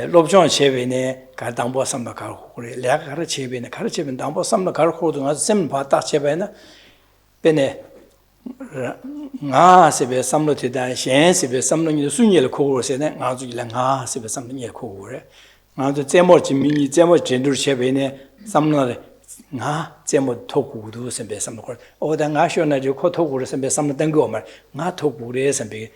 lobzhong che wei ne ka dang bo sam le ka ko le ka re che wei ne ka re che ben dang bo sam le ka ko du an sem ba da che wei ne be ne nga sebe samlo te da shen sebe samlo ni su ni le ko se ne nga zu le nga sebe samlo ni ko re nga zu zemo ji mi ni zemo jin du che be ne samlo le nga zemo to gu du sebe samlo ko o da nga sho na ju ko to gu re sebe samlo dang go ma nga to gu re sebe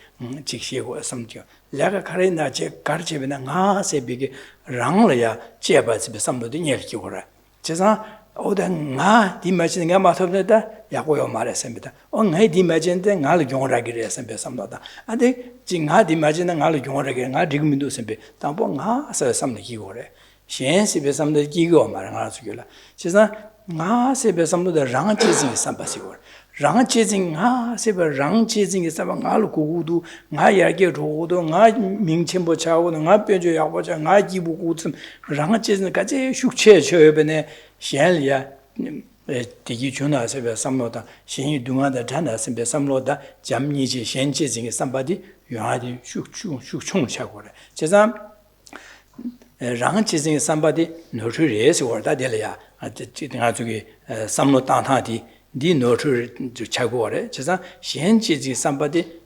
ji xie go sam ji la ga ka re na je gar che be na nga sebe ge rang le ya che ba sebe samlo de ni ki go re je sa 오단 나 디마진 가 마토다 야고요 말했습니다. 엉해 디마진데 나를 경험하기를 했습니다. 삼도다. 아데 징하 디마진은 나를 경험하기를 나 지금도 선배. 담보 나서 삼는 기고래. 신시베 삼는 기고 말은 알아주길라. 그래서 나세베 삼도다 랑치징 삼바시고. 랑치징 나세베 랑치징이 삼바 나를 고고도 나 야게 로도 나 명칭보 차고 나 변조 야보자 나 기부고쯤 랑치징까지 숙체 저변에 xianlia digi chuna sebe samloda xianyu dunga da dhanda sebe samloda jamni ji xianji zingi sambadi yuadi shukchung chagore chezam rangchi zingi sambadi nochu resi warda delaya nga zugi samlo tangtang di nochu chagore chezam xianji zingi sambadi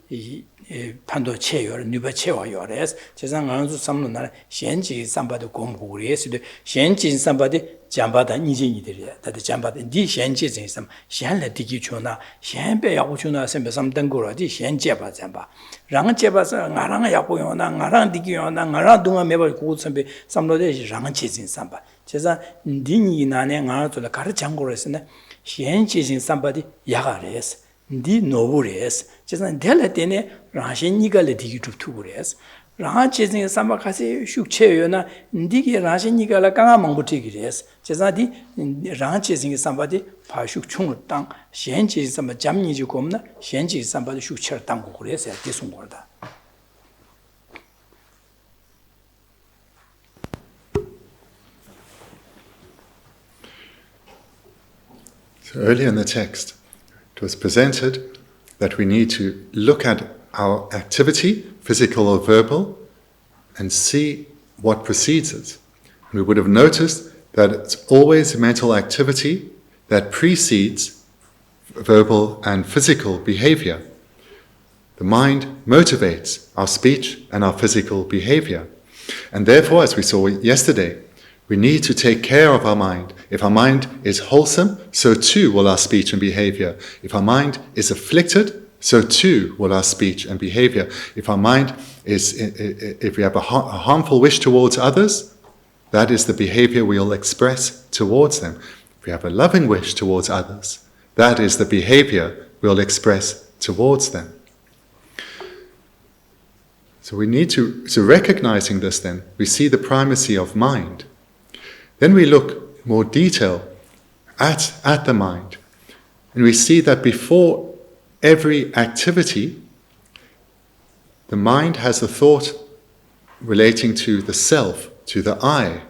판도 체요 누바 체와요 그래서 제상 안주 삼로나 현지 삼바도 공부리에서도 현지 삼바디 잠바다 니진이들이야 다들 잠바다 니 현지 진삼 현래 디기 주나 현배 야고 주나 선배 삼던 거라디 현지 봐 잠바 랑 제바서 나랑 야고 요나 나랑 디기 요나 나랑 동안 매번 고 선배 삼로데 랑치 진삼바 제상 니니 나네 나도 가르쳐 거랬으네 현지 진삼바디 야가래스 디 노브레스 제가 델레테네 라신니가 레디기 투투브레스 라치진 삼바카세 슈체요나 디기 라신니가 강아 망부티기레스 제가 디 라치진 삼바디 파슈충을 땅 현지 삼바 잠니지 곰나 현지 삼바디 슈체를 땅고 그래서 디송거다
So earlier in the text it was presented that we need to look at our activity, physical or verbal, and see what precedes it. And we would have noticed that it's always mental activity that precedes verbal and physical behavior. The mind motivates our speech and our physical behavior. And therefore, as we saw yesterday, we need to take care of our mind. If our mind is wholesome, so too will our speech and behavior. If our mind is afflicted, so too will our speech and behavior. If our mind if we have a harmful wish towards others, that is the behavior we will express towards them. If we have a loving wish towards others, that is the behavior we will express towards them. So we need so recognizing this then, we see the primacy of mind. Then we look more detail at the mind, and we see that before every activity, the mind has a thought relating to the self, to the I.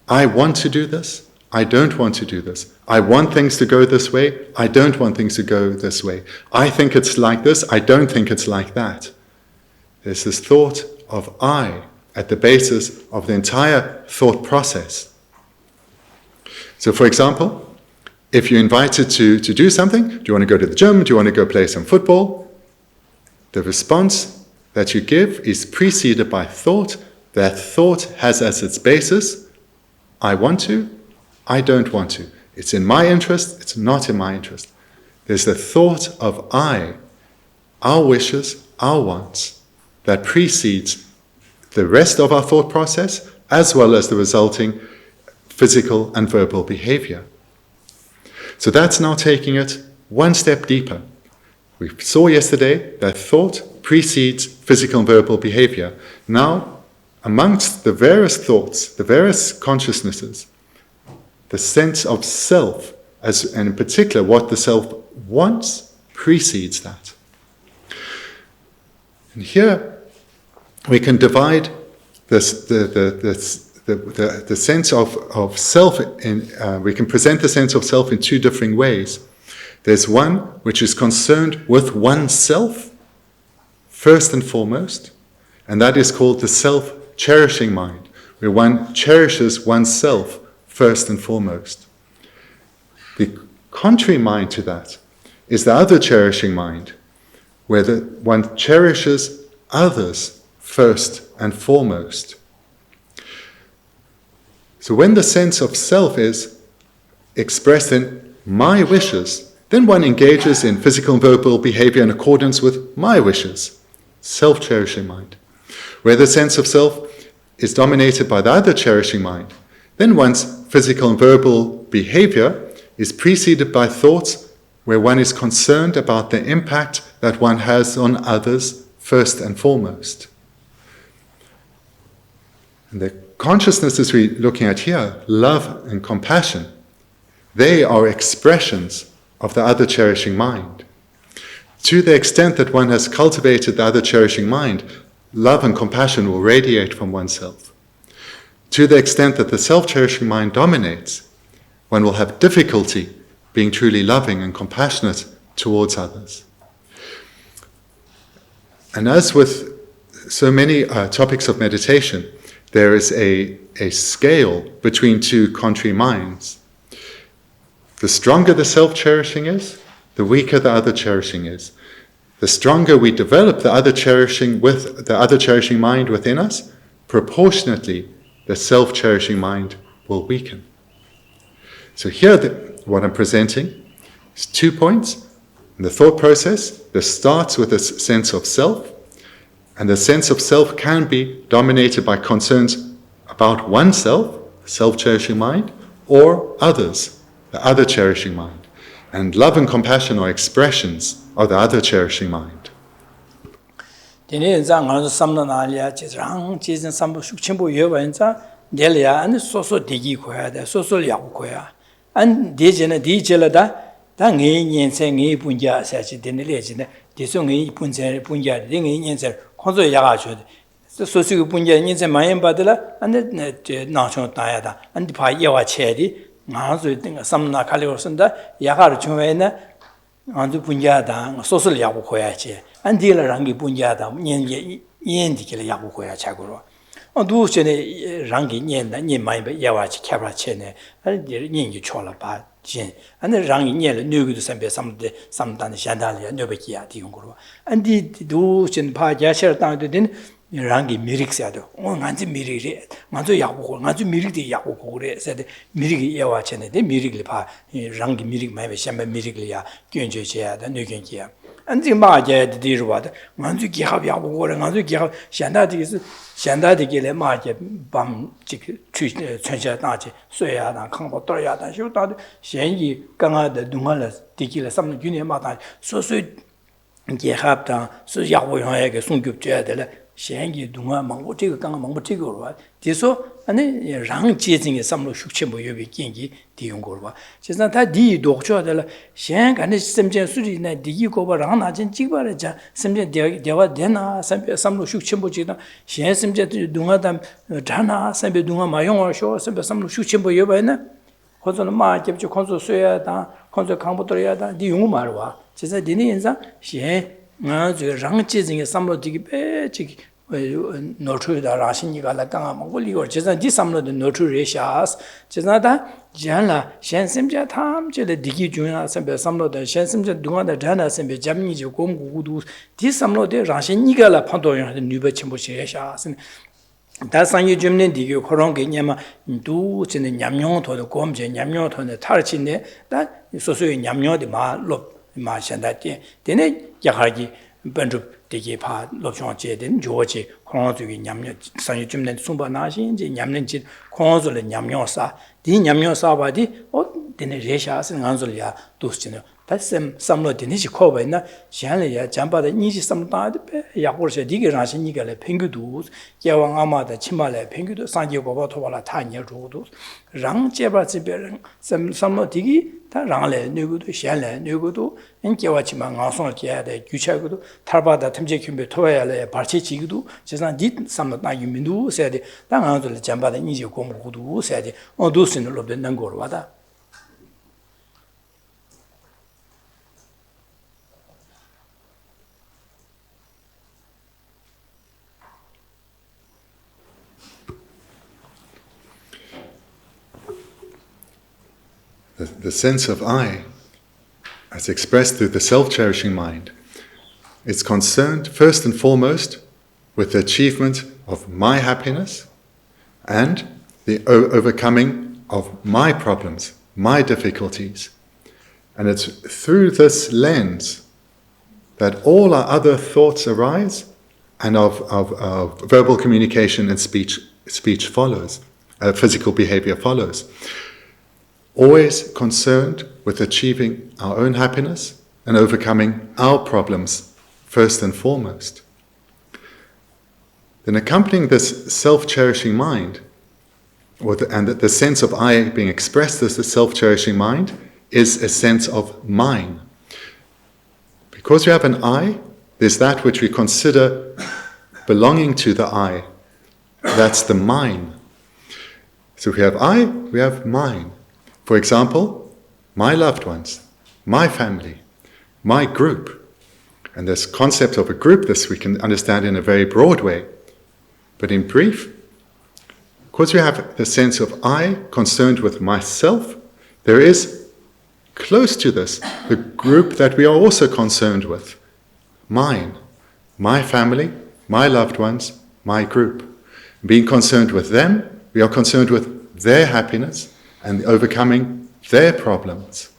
I want to do this, I don't want to do this. I want things to go this way, I don't want things to go this way. I think it's like this, I don't think it's like that. There's this thought of I at the basis of the entire thought process. So for example, if you're invited to do something, do you want to go to the gym, do you want to go play some football? The response that you give is preceded by thought. That thought has as its basis, I want to, I don't want to. It's in my interest, it's not in my interest. there's the thought of I, our wishes, our wants, that precedes the rest of our thought process, as well as the resulting physical and verbal behavior. So that's now taking it one step deeper. We saw yesterday that thought precedes physical and verbal behavior. Now, amongst the various thoughts, the various consciousnesses, the sense of self, and in particular what the self wants, precedes that. And here we can divide the sense of self we can present the sense of self in two different ways. There's one which is concerned with oneself, first and foremost, and that is called the self-cherishing mind, where one cherishes oneself first and foremost. The contrary mind to that is the other cherishing mind, where one cherishes others first and foremost. So when the sense of self is expressed in my wishes, then one engages in physical and verbal behavior in accordance with my wishes, self-cherishing mind. Where the sense of self is dominated by the other cherishing mind, then one's physical and verbal behavior is preceded by thoughts where one is concerned about the impact that one has on others first and foremost. And the consciousnesses we're looking at here, love and compassion, they are expressions of the other cherishing mind. To the extent that one has cultivated the other cherishing mind, love and compassion will radiate from oneself. To the extent that the self-cherishing mind dominates, one will have difficulty being truly loving and compassionate towards others. And as with so many topics of meditation, there is a scale between two contrary minds. The stronger the self-cherishing is, the weaker the other cherishing is. The stronger we develop the other cherishing mind within us, proportionately the self-cherishing mind will weaken. So here what I'm presenting is 2 points. In the thought process, this starts with a sense of self, and the sense of self can be dominated by concerns about oneself, the self-cherishing mind, or others, the other cherishing mind. And love and compassion are expressions of the other cherishing mind.
안주 분야다 소설 야구 고야지 안디라랑기 분야다 년디길 야구 고야 자고로 누전에 랑기 년다 년 많이 야와지 캐브라체네 아니 년기 초라 바진 안데 랑기 년을 누구도 선배 삼대 삼단의 샤달이야 녀베기야 디용고로 안디 누전 바야셔 땅도 된 랑기 미릭스야도 간지 미릭이 먼저 야구고 간지 미릭이 야구고 그래서 미릭이 야와체네 데 미릭을 봐 랑기 미릭 많이 샴베 미릭이야 견제해야다 뇌견기야 안지 마게 디르와다 간지 기합 야구고 그래 간지 기합 샹다디기래 마게 밤지 천샤 나지 쇠야다 강보 떨야다 쇼다도 현이 강하다 동안을 디기래 삼는 균에 마다 소소 기합다 소 야구용에게 송급줘야 될 현기 동안 망고这个刚刚망고这个了就说아니 랑 지진의 삼로 숙체모 요비 경기 디용 거로 지난 다 디도 줘야될 현 간의 심전 수리나 디고 바랑 나진 찍바라자 심전 대화 되나 삼로 숙체모 지나 현 심전 동안담 자나 삼배 동안 마용어 쇼 삼로 숙체모 요바나 거기서는 마 접주 콘소 쇠야다 콘소 강보들야다 디용 말와 지자 디니 인자 현 랑 지진의 삼로 디기 배지 노트다 라신이가 라강아 먹을리고 제가 디 삼로도 노트레샤스 제가다 잔라 셴심자 탐제데 디기 중요한 선배 삼로도 셴심자 동안에 잔나 선배 잠니지 공구도 디 삼로데 라신이가 라 판도용하는 뉴베 첨부시샤스 다산이 좀는 디기 그런 게 냐마 두 진의 냠용토도 곰제 냠용토네 탈치네 다 소소의 냠용데 마로 마 샨다티 데네 야하기 번주 되게 파 롭상 제된 조지 공화주기 냠녀 산유 좀된 숨바 나신지 냠는지 공화주를 냠녀사 디 냠녀사바디 데네 레샤스 간솔이야 도스치네 발셈 삼로 데니지 코바이나 샹레야 잠바데 니지 삼다데 야고르세 디게 라신이가레 펭규도 야왕 아마다 침발레 펭규도 산지 고바 토발라 타니어 조도 랑 제바지베 삼로 디기 다 랑레 누구도 샹레 누구도 엔케와치만 가송을 깨야데 규차고도 탈바다 틈제 큐베 토야레 발치지기도 제산 디 삼로 나 유민도 세데 당한들 잠바데 니지 고모고도 세데 도스는 롭데 난고로 와다
The sense of I, as expressed through the self-cherishing mind, is concerned first and foremost with the achievement of my happiness and the overcoming of my problems, my difficulties. And it's through this lens that all our other thoughts arise and of verbal communication and speech follows, physical behavior follows. Always concerned with achieving our own happiness and overcoming our problems first and foremost. Then accompanying this self-cherishing mind, and the sense of I being expressed as the self-cherishing mind, is a sense of mine. Because we have an I, there's that which we consider belonging to the I. That's the mine. So we have I, we have mine. For example, my loved ones, my family, my group. And this concept of a group, this we can understand in a very broad way. But in brief, because we have the sense of I concerned with myself, there is close to this the group that we are also concerned with. Mine, my family, my loved ones, my group. Being concerned with them, we are concerned with their happiness and overcoming their problems.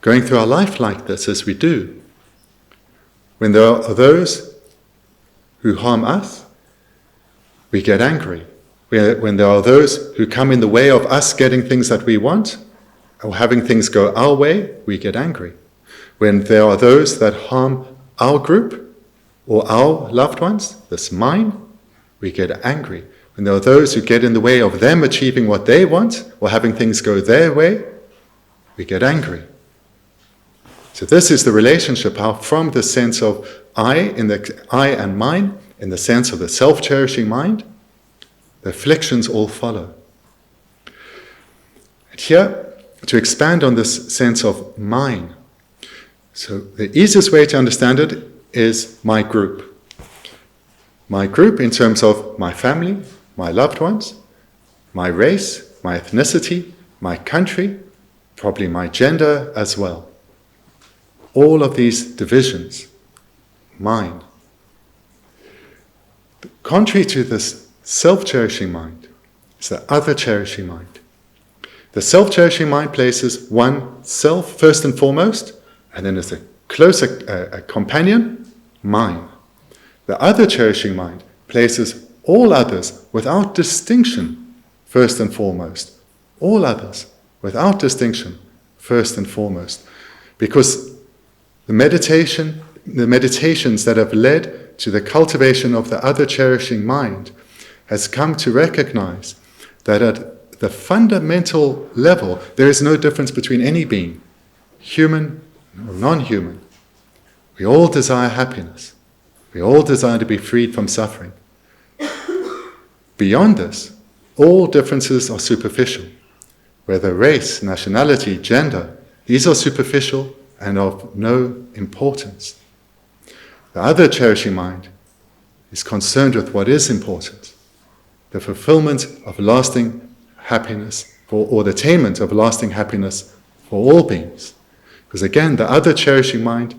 Going through our life like this as we do, when there are those who harm us, we get angry. When there are those who come in the way of us getting things that we want, or having things go our way, we get angry. When there are those that harm our group, or our loved ones, this mine, we get angry. When there are those who get in the way of them achieving what they want, or having things go their way, we get angry. So this is the relationship, how from the sense of I and mine, in the sense of the self-cherishing mind, the afflictions all follow. And here, to expand on this sense of mine, so the easiest way to understand it is my group. My group in terms of my family, my loved ones, my race, my ethnicity, my country, probably my gender as well. All of these divisions, mine. Contrary to this self-cherishing mind is the other-cherishing mind. The self-cherishing mind places one self first and foremost, and then as a closer a companion, mine. The other-cherishing mind places all others without distinction first and foremost. All others without distinction first and foremost. Because the meditations that have led to the cultivation of the other-cherishing mind has come to recognize that at the fundamental level, there is no difference between any being, human or non-human. We all desire happiness. We all desire to be freed from suffering. Beyond this, all differences are superficial. Whether race, nationality, gender, these are superficial and of no importance. The other cherishing mind is concerned with what is important, the fulfillment of lasting happiness, or the attainment of lasting happiness for all beings. Because again, the other cherishing mind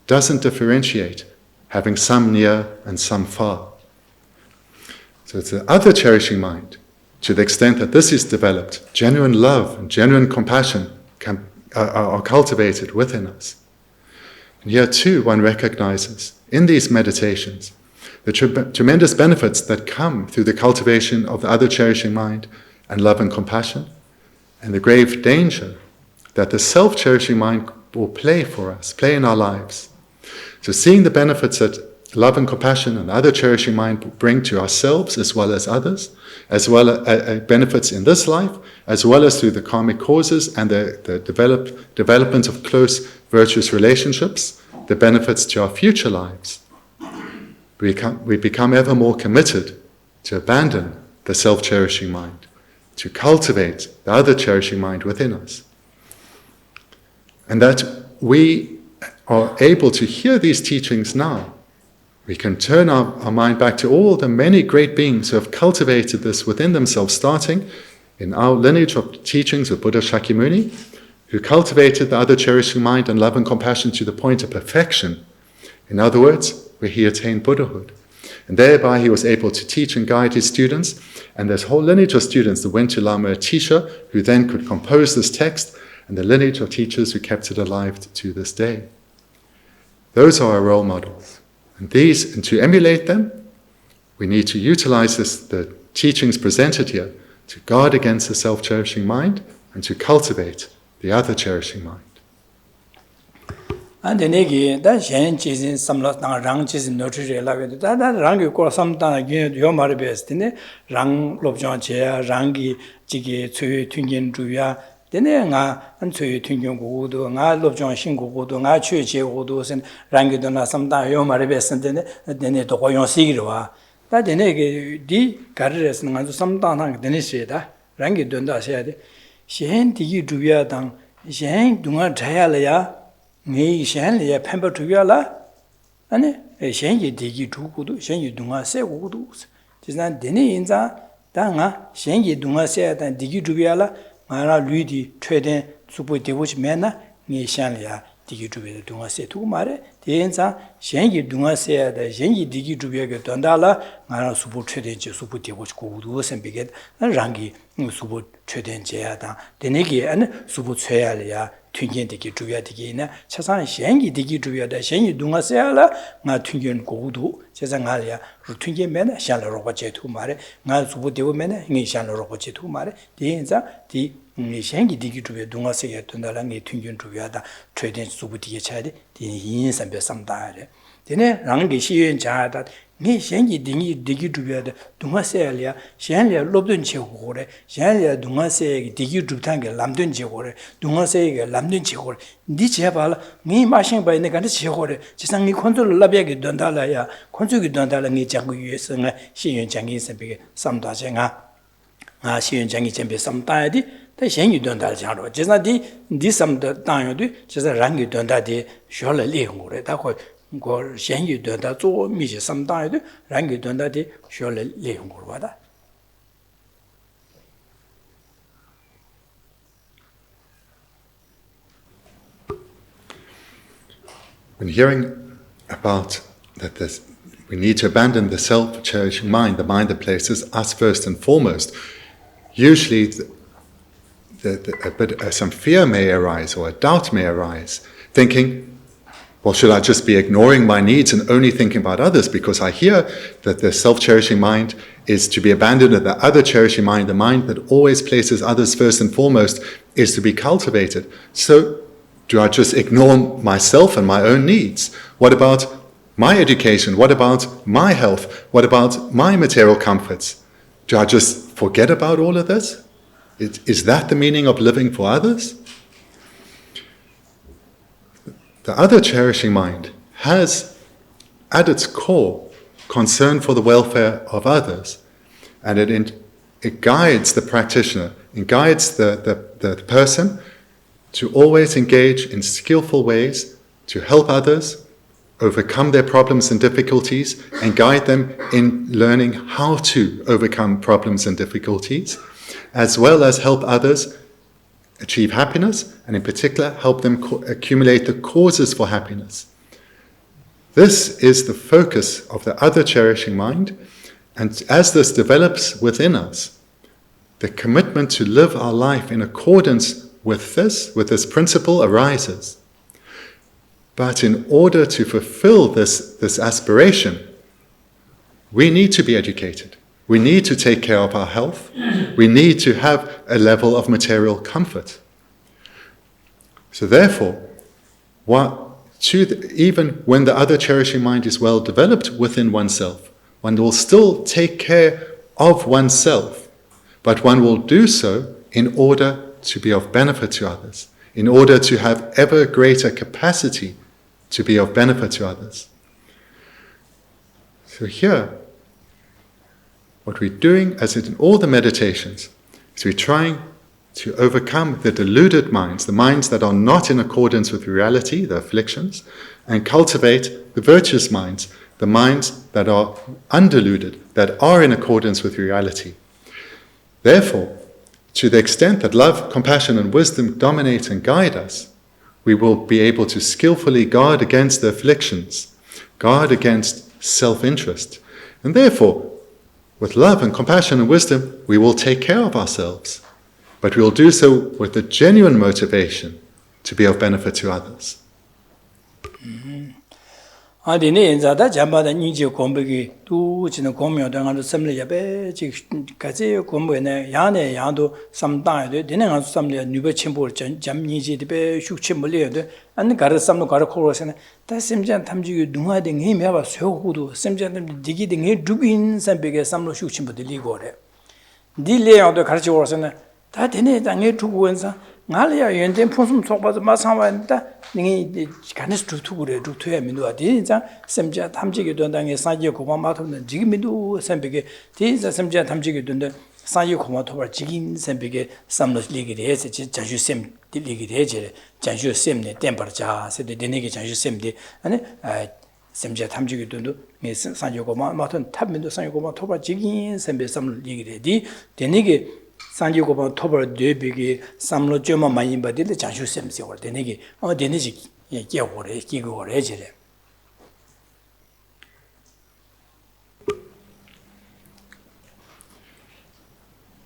doesn't differentiate, having some near and some far. So it's the other cherishing mind, to the extent that this is developed, genuine love and genuine compassion can are cultivated within us. And here too one recognizes in these meditations the tremendous benefits that come through the cultivation of the other cherishing mind and love and compassion, and the grave danger that the self-cherishing mind will play in our lives. So seeing the benefits that love and compassion and other cherishing mind bring to ourselves as well as others, as well as benefits in this life, as well as through the karmic causes and the development of close virtuous relationships, the benefits to our future lives. We become ever more committed to abandon the self-cherishing mind, to cultivate the other cherishing mind within us. And that we are able to hear these teachings now. We can turn our mind back to all the many great beings who have cultivated this within themselves, starting in our lineage of teachings with Buddha Shakyamuni, who cultivated the other cherishing mind and love and compassion to the point of perfection. In other words, where he attained Buddhahood. And thereby he was able to teach and guide his students, and there's a whole lineage of students that went to Lama Atisha, who then could compose this text, and the lineage of teachers who kept it alive to this day. Those are our role models. And to emulate them, we need to utilize the teachings presented here to guard against the self-cherishing mind and to cultivate the other cherishing mind.
And then again, that change is in some rang is in nurture like that rang you call sometime again your mother best in it rang lobsang chair rangi jiggy to twinging juya then and to twinging good nga lobsang single good nga church odos and rangi dona sometime your mother best and then it to your sigma that then again the carriers and sometime then is that rangi dunda said she ain't you juya down she ain't doing a ngay shen le pemba tuya la ane shen ye degi tukudu shen ye dunga se kudu jisan deni inza da nga shen ye dunga se dan degi tuya la nga lui di treden supu debuch mena ngay shen le degi tuya dunga se tu mare de inza shen ye dunga se da shen ye degi tuya ge donda la nga supu treden je supu debuch kudu sen biget rangi supu treden je ya da deni ge ane supu chöya le 튕긴 되기 주야 되기나 차상 현기 되기 주야다 현이 동아세야라 나 튕긴 고도 세상 알야 튕긴 매나 샬로로 제투 말에 나 수부 되고 매나 이 샬로로 제투 말에 디인자 디 현기 되기 주야 동아세야 된다라 이 튕긴 주야다 최대 수부 뒤에 차야 돼 인산배 삼다래 되네 랑게 시연 자다 네 현기 되기 주야다 동아세야야 현리야 롭든 제고래 현리야 동아세야 되기 주탄게 람든 제고래 동아세야 람든 제고래 니 제발 네 마신 바에 내가 제고래 지상 이 컨트롤 라비하게 된다라야 컨트롤이 된다라 네 장구 위에서 시연 장기에서 비게 삼다쟁아 아 시연 장기 전에 삼다야디 다 현이 된다라 장로 지나디 니 삼다 땅여디 지사 랑이 된다디 쇼를 리용고래 다고 고 현이 된다 조 미지 삼다야디 랑이 된다디 쇼를 리용고로 봐다.
When hearing about that we need to abandon the self-cherishing mind, the mind that places us first and foremost, usually some fear may arise or a doubt may arise, thinking, well, should I just be ignoring my needs and only thinking about others? Because I hear that the self-cherishing mind is to be abandoned and the other cherishing mind, the mind that always places others first and foremost, is to be cultivated. So do I just ignore myself and my own needs? What about my education? What about my health? What about my material comforts? Do I just forget about all of this? Is that the meaning of living for others? The other cherishing mind has at its core concern for the welfare of others, and it guides the practitioner, it guides the person to always engage in skillful ways to help others overcome their problems and difficulties and guide them in learning how to overcome problems and difficulties, as well as help others achieve happiness and in particular help them accumulate the causes for happiness. This is the focus of the other cherishing mind, and as this develops within us, the commitment to live our life in accordance with this principle arises. But in order to fulfill this aspiration, we need to be educated. We need to take care of our health. We need to have a level of material comfort. So therefore, even when the other cherishing mind is well developed within oneself, one will still take care of oneself, but one will do so in order to be of benefit to others, in order to have ever greater capacity to be of benefit to others. So here, what we're doing, as in all the meditations, is we're trying to overcome the deluded minds, the minds that are not in accordance with reality, the afflictions, and cultivate the virtuous minds, the minds that are undeluded, that are in accordance with reality. Therefore, to the extent that love, compassion, and wisdom dominate and guide us, we will be able to skillfully guard against the afflictions, guard against self-interest. And therefore, with love and compassion and wisdom, we will take care of ourselves. But we will do so with a genuine motivation to be of benefit to others.
아디네 인자다 잠바다 니지 공부기 두지는 공명도 가서 섬려 야베 지 가지 공부에 야네 야도 삼다에 되는 가서 섬려 뉴베 첨부 잠니지 디베 슉치 몰려도 안 가르 삼도 가르 코로서는 다 심장 탐지기 누가된 힘이 봐 세우고도 심장 디기된 해 두빈 삼베게 삼로 슉침부터 리고래 딜레야도 가르쳐 오서는 다 되네 당에 두고 원사 나리야 연된 풍숨 속바서 마상와다 니 간스 두투고래 두투야 민도아 디자 샘자 탐지기 돈당에 사지 고마 마토는 지금도 샘베게 디자 샘자 탐지기 돈데 사지 고마 토바 지긴 샘베게 삼로 리기리 해서 자주 샘 리기리 해제 자주 샘네 템퍼자 세데 데네게 자주 샘디 아니 샘자 탐지기 돈도 네 사지 고마 마토는 탑민도 사지 고마 토바 지긴 샘베 삼로 리기리 디 데네게 산지고바 토벌 되비기 삼로 좀 많이 받을 장수 셈세 올 되네기 되네지 얘기하고래 기고래 저래.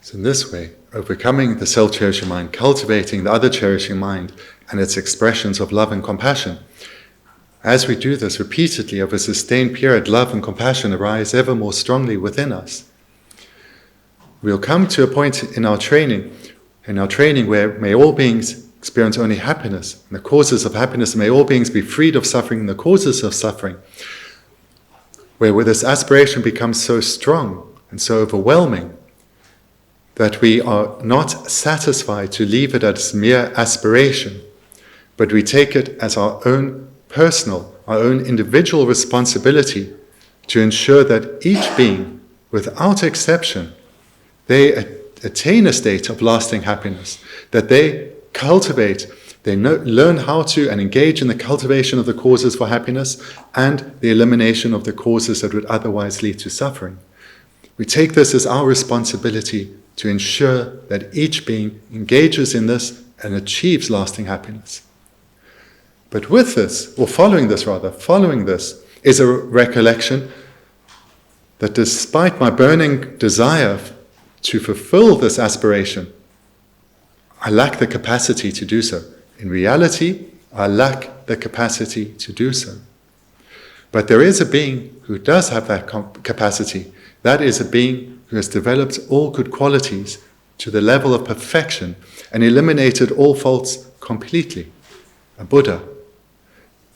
So in this way, overcoming the self-cherishing mind, cultivating the other cherishing mind and its expressions of love and compassion, as we do this repeatedly over a sustained period, love and compassion arise ever more strongly within us. We'll come to a point in our training where may all beings experience only happiness, and the causes of happiness, may all beings be freed of suffering, and the causes of suffering, where this aspiration becomes so strong and so overwhelming that we are not satisfied to leave it as mere aspiration, but we take it as our own personal, our own individual responsibility to ensure that each being, without exception, they attain a state of lasting happiness, that they cultivate, they learn how to and engage in the cultivation of the causes for happiness and the elimination of the causes that would otherwise lead to suffering. We take this as our responsibility to ensure that each being engages in this and achieves lasting happiness. But with this, or following this, is a recollection that despite my burning desire to fulfill this aspiration, I lack the capacity to do so. In reality, I lack the capacity to do so. But there is a being who does have that capacity. That is a being who has developed all good qualities to the level of perfection and eliminated all faults completely, a Buddha.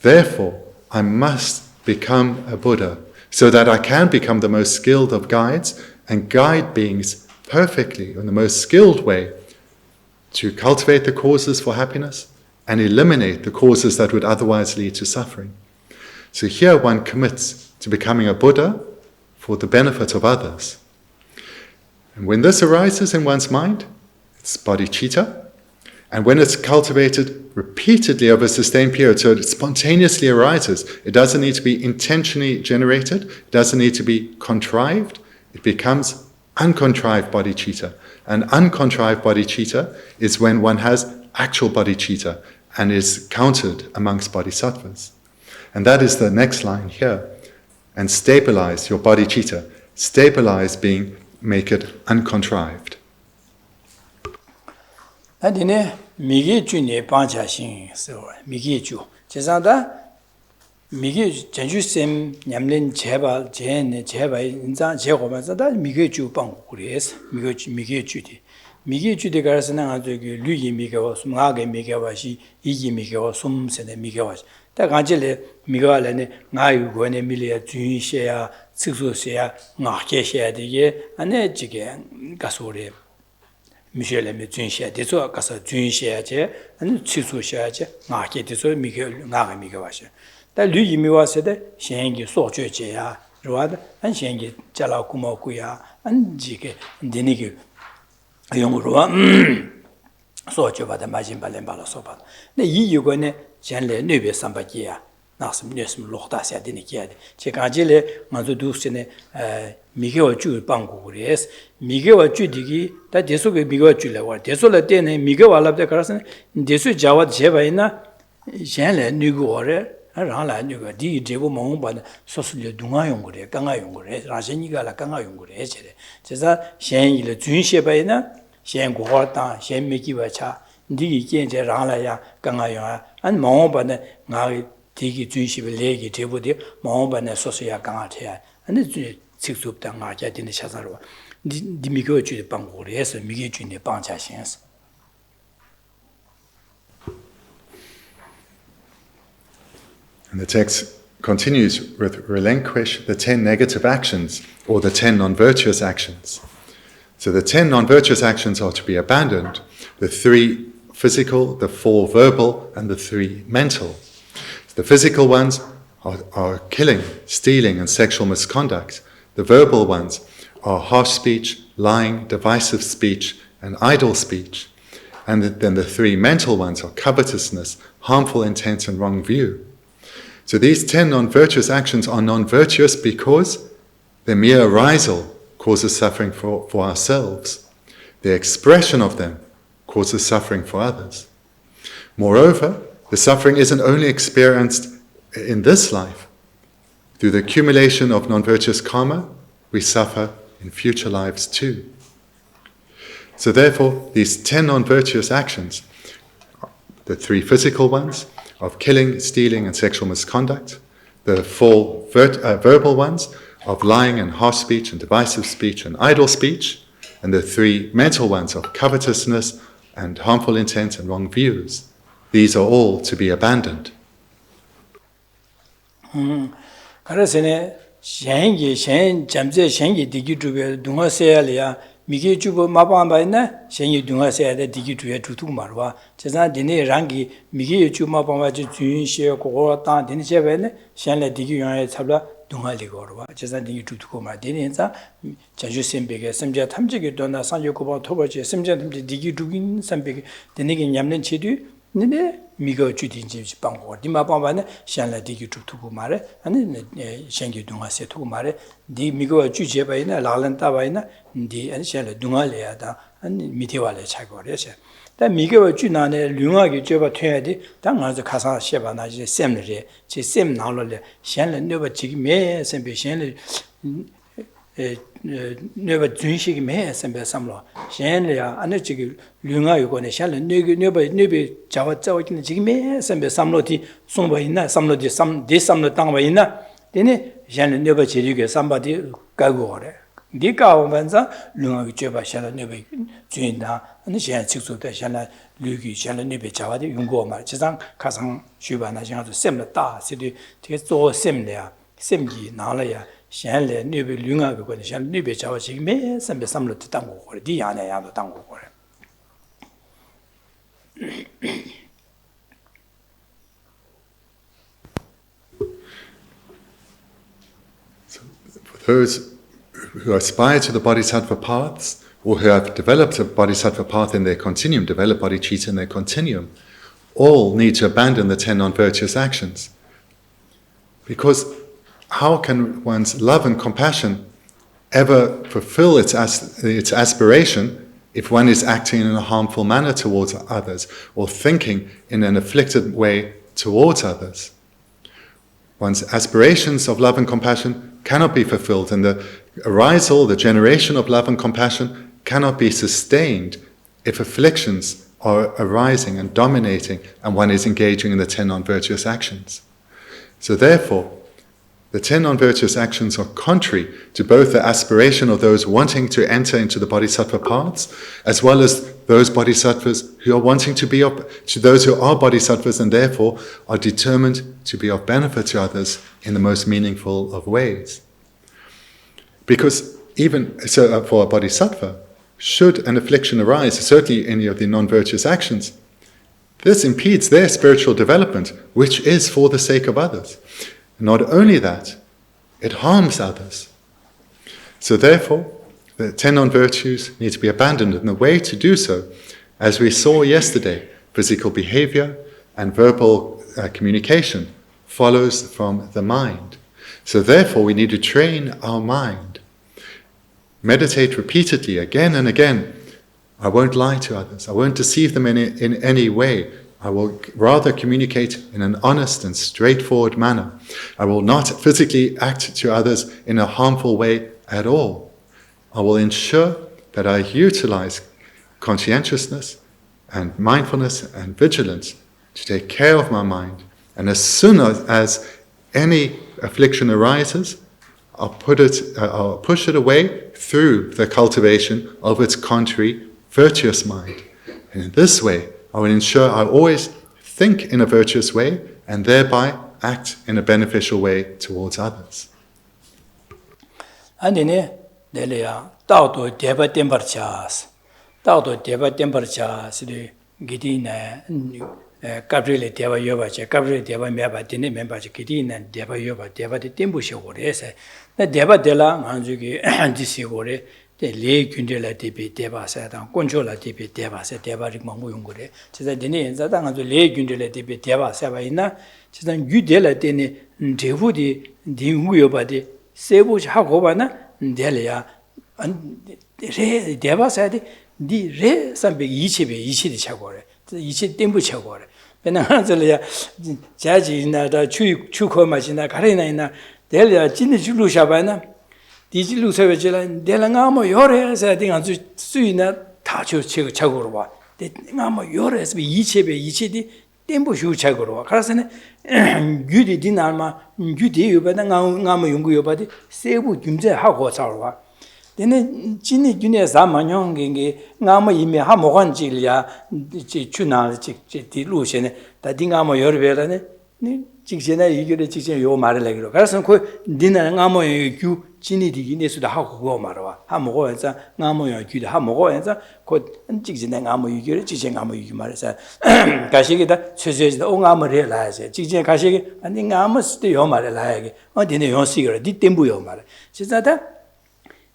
Therefore, I must become a Buddha so that I can become the most skilled of guides and guide beings perfectly in the most skilled way to cultivate the causes for happiness and eliminate the causes that would otherwise lead to suffering. So here one commits to becoming a Buddha for the benefit of others. And when this arises in one's mind, it's bodhicitta. And when it's cultivated repeatedly over a sustained period, so it spontaneously arises, it doesn't need to be intentionally generated, it doesn't need to be contrived, it becomes uncontrived bodhicitta. And uncontrived bodhicitta is when one has actual bodhicitta and is counted amongst bodhisattvas. And that is the next line here. And stabilize your bodhicitta. Stabilize being, make it uncontrived.
아디네 미게 주니 반자신 서 미게 주 제사다 미게 전주쌤 냠는 제발 제네 제발 인자 제고면서다 미게 주 방고 그래서 미게 주디 미게 주디 가서는 아주 류이 미게와 숨하게 미게와시 이기 미게와 숨세네 미게와시 다 간절에 미가라네 나유고네 밀리아 주인시야 측소시야 나케시야 되게 안에 지게 가소리 미셸레 준시야 대소 가서 준시야제 아니 치수시야제 나게 대소 미게 나가 미게와시 다 류이미와세데 신기 소죄제야 로아다 안 신기 잘라 구모구야 안 지게 데니게 용으로와 소죄바다 마진발렘 발로소바 근데 이 요거네 전례 뇌베 삼바기야 나스미 뇌스미 로다시아 데니기야데 제가 아질에 먼저 두스네 미게와 주 방고 그래서 미게와 주디기 다 대속에 미게와 줄래와 대속을 때네 미게와 라브데 가라서 대속 자와 제바이나 전례 누구어레 라라 누가 디 제보 몽바나 소슬려 둥아용 그래 강아용 그래 라신이가라 강아용 그래 제래 제가 신이를 준시바이나 신고하다 신미기와차 니 견제 라라야 강아용 안 몽바나 나이 디기 준시를 레기 제보디 몽바나 소스야 강아태야 아니 직접다 나자 되는 샤사로 디 미고 주의 방고를 해서 미게 주의 방자신스
And the text continues with relinquish the 10 negative actions or the 10 non-virtuous actions. So the 10 non-virtuous actions are to be abandoned, the 3 physical, the 4 verbal, and the 3 mental. The physical ones are killing, stealing, and sexual misconduct. The verbal ones are harsh speech, lying, divisive speech, and idle speech. And then the 3 mental ones are covetousness, harmful intent, and wrong view. So these 10 non-virtuous actions are non-virtuous because their mere arisal causes suffering for ourselves. The expression of them causes suffering for others. Moreover, the suffering isn't only experienced in this life. Through the accumulation of non-virtuous karma, we suffer in future lives too. So therefore, these 10 non-virtuous actions, the 3 physical ones, of killing, stealing, and sexual misconduct, the 4 verbal ones of lying and harsh speech and divisive speech and idle speech, and the 3 mental ones of covetousness and harmful intent and wrong views. These are all to be abandoned.
그래서네 셴기 잠재 셴기 디기주베 동화세야리야 미게 주고 마방바이나 셴이 동화세야데 디기주에 두두고 말와 제가 디네 랑기 미게 주 마방바지 주인시에 고고다 디네 제베네 셴레 디기용에 잡라 동화리고로 제가 디기 두두고 말 디네자 자주 셈베게 셈자 탐지게 도나 산요고바 토버지 셈자 탐지 디기 두긴 셈베게 디네게 냠는 제뒤 네네 미거 주딘지 방고 디마방바네 셴레 디기 두두고 말에 아니 셴기 동화세 두고 말에 디 미거 주제바이나 라란타바이나 디 안샬레 둥알레야다 아니 미테와레 차고레세 다 미거 주나네 류하게 줘바 퇴야디 당가서 가사 셰바나지 셈레 지셈 나올레 셴레 너버 지기 매 셈베 셴레 너버 준식이 매 셈베 삼로 셴레야 안에 지기 류하 요거네 셴레 너버 자와 자와기는 지기 매 셈베 삼로디 송바 있나 삼로디 삼디 삼로 땅바 있나 되네 셴레 너버 지리게 삼바디 가고래 니가 오면서 룽하게 줘봐 샤라 네베 주인다 아니 셴 직속대 샤라 류기 샤라 네베 자와디 용고 말 지상 가상 쉬바나 지나도 셈다 시디 되게 또 셈래야 셈기 나라야 셴레 네베 룽하게 거는 샤라 네베 자와 지금 매 셈베 삼로 땅고 거래 디 안에 야도 땅고 거래
Those who aspire to the Bodhisattva paths, or who have developed a Bodhisattva path in their continuum, develop bodhicitta in their continuum, all need to abandon the 10 non-virtuous actions. Because how can one's love and compassion ever fulfill its aspiration if one is acting in a harmful manner towards others, or thinking in an afflicted way towards others? One's aspirations of love and compassion cannot be fulfilled, and the arisal, the generation of love and compassion cannot be sustained if afflictions are arising and dominating, and one is engaging in the 10 non-virtuous actions. So therefore, the 10 non-virtuous actions are contrary to both the aspiration of those wanting to enter into the bodhisattva paths, as well as those bodhisattvas who are wanting to be to those who are bodhisattvas and therefore are determined to be of benefit to others in the most meaningful of ways. Because even so, for a bodhisattva, should an affliction arise, certainly any of the non-virtuous actions, this impedes their spiritual development, which is for the sake of others. Not only that, it harms others. So therefore, the 10 non-virtues need to be abandoned, and the way to do so, as we saw yesterday, physical behavior and verbal communication follows from the mind. So therefore, we need to train our mind. Meditate repeatedly, again and again. I won't lie to others. I won't deceive them in any way. I will rather communicate in an honest and straightforward manner. I will not physically act to others in a harmful way at all. I will ensure that I utilize conscientiousness and mindfulness and vigilance to take care of my mind. And as soon as any affliction arises, I'll push it away through the cultivation of its contrary, virtuous mind. And in this way, I will ensure I always think in a virtuous way and thereby act in a beneficial way towards others.
안디네 내려야 다도 대바 템버처스 다도 대바 템버처스리 기디네 가브리엘의 대바 여바체 가브리엘 대바 메바디네 멤버지 기디네 대바 여바 대바데 템부시고레세 나 대바델라 안주기 안지시고레 le gyundela tibi deba sayadang, konchola tibi deba say, deba rikma muyung gore. Chisa dine zadang anzo le gyundela tibi deba sayaba ina, chisa gyudela dine dehu di dingu yoba di sebu hagoba na, dele ya, re deba sayadi, di re sambe ichi di chagore, ichi tembu chagore. Pena anzo le ya, jaji ina da chuko machi na, karina ina, dele ya jini chulu shaba ina, 디지 루세베질라 데랑아모 요레서 딩안 수이나 다초 차고로 봐. 데랑아모 요레서 이체디 템보 휴차고로 와. 그래서는 규디 디나마 규디 요바다 나모 연구 요바디 세부 김제 하고 살와. 데네 진이 균에 사만용게 나모 이미 하모관질이야 추나 지 루세네 다딩아모 요르베라네 니 직전에 이거를 직전 요 말을 내기로. 그래서 그 니는 나모 규 진이디 내수도 하고 그거 말아. 하 먹어야자 나무야 귀도 하 먹어야자 곧 직진에 나무 유기를 직진 나무 유기 말해서 가시기다 최저지다 옹아무를 해라야지. 직진 가시기 아니 나무스도 요 말을 해야지. 어디네 요 시기를 니 땜부요 말해. 진짜다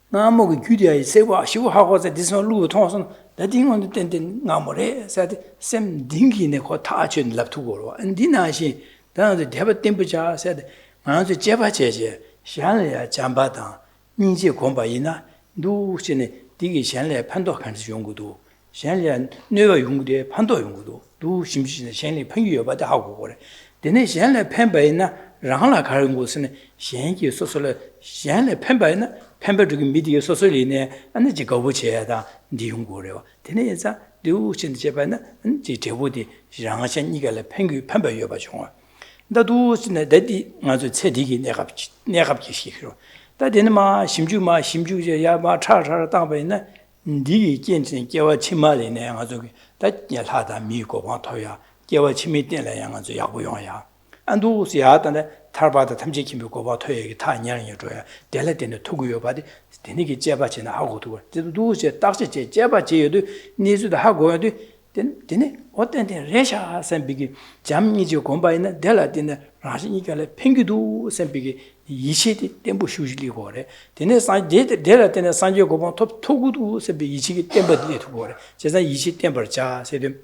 나무 그 귀디야 세와 시고 하고서 디서 루 통선 나딩은 땐 나무래 사디 샘 딩기네 거 타준 랍투고로. 안디나시 다들 대바 땜부자 사디 만주 제바제제 샹레야 잠바다 민지 공부이나 누신의 디기 샹레 판도 간지 연구도 샹레 뇌가 연구대 판도 연구도 누 심지는 샹레 평유 여바다 하고 그래. 데네 샹레 팬바이나 랑라 가는 곳은 샹기 소소를 샹레 팬바이나 팬바르기 미디어 소소리네 안지 거부체야다 니 연구래요. 데네자 누신 제바나 지 제보디 랑하신 이가래 평유 팬바 여바 중앙 나도 진짜 내디 아주 체디기 내가 시키로 다데는 마 심주제 야마 차차라 당배나 니 견진 개와 치마리네 아주 다 야하다 미고 와토야 개와 치미 때래 양아주 야고용야 안도스 야다네 탈바다 탐지킴 고 와토에 다 냐는 줘야 될때는 토구요 바디 데니기 제바치나 하고도 저도제 딱지 제바제도 니즈도 하고도 데네 어떤 데 레샤 샘비기 잠니지 공바이나 델라디나 라시니가레 팽기도 샘비기 이시디 템부 슈질리 거래 데네 산제 델라데네 산제 고본 톱 토구도 샘비 이시기 템버디 토고래 제사 이시 템버자 세뎀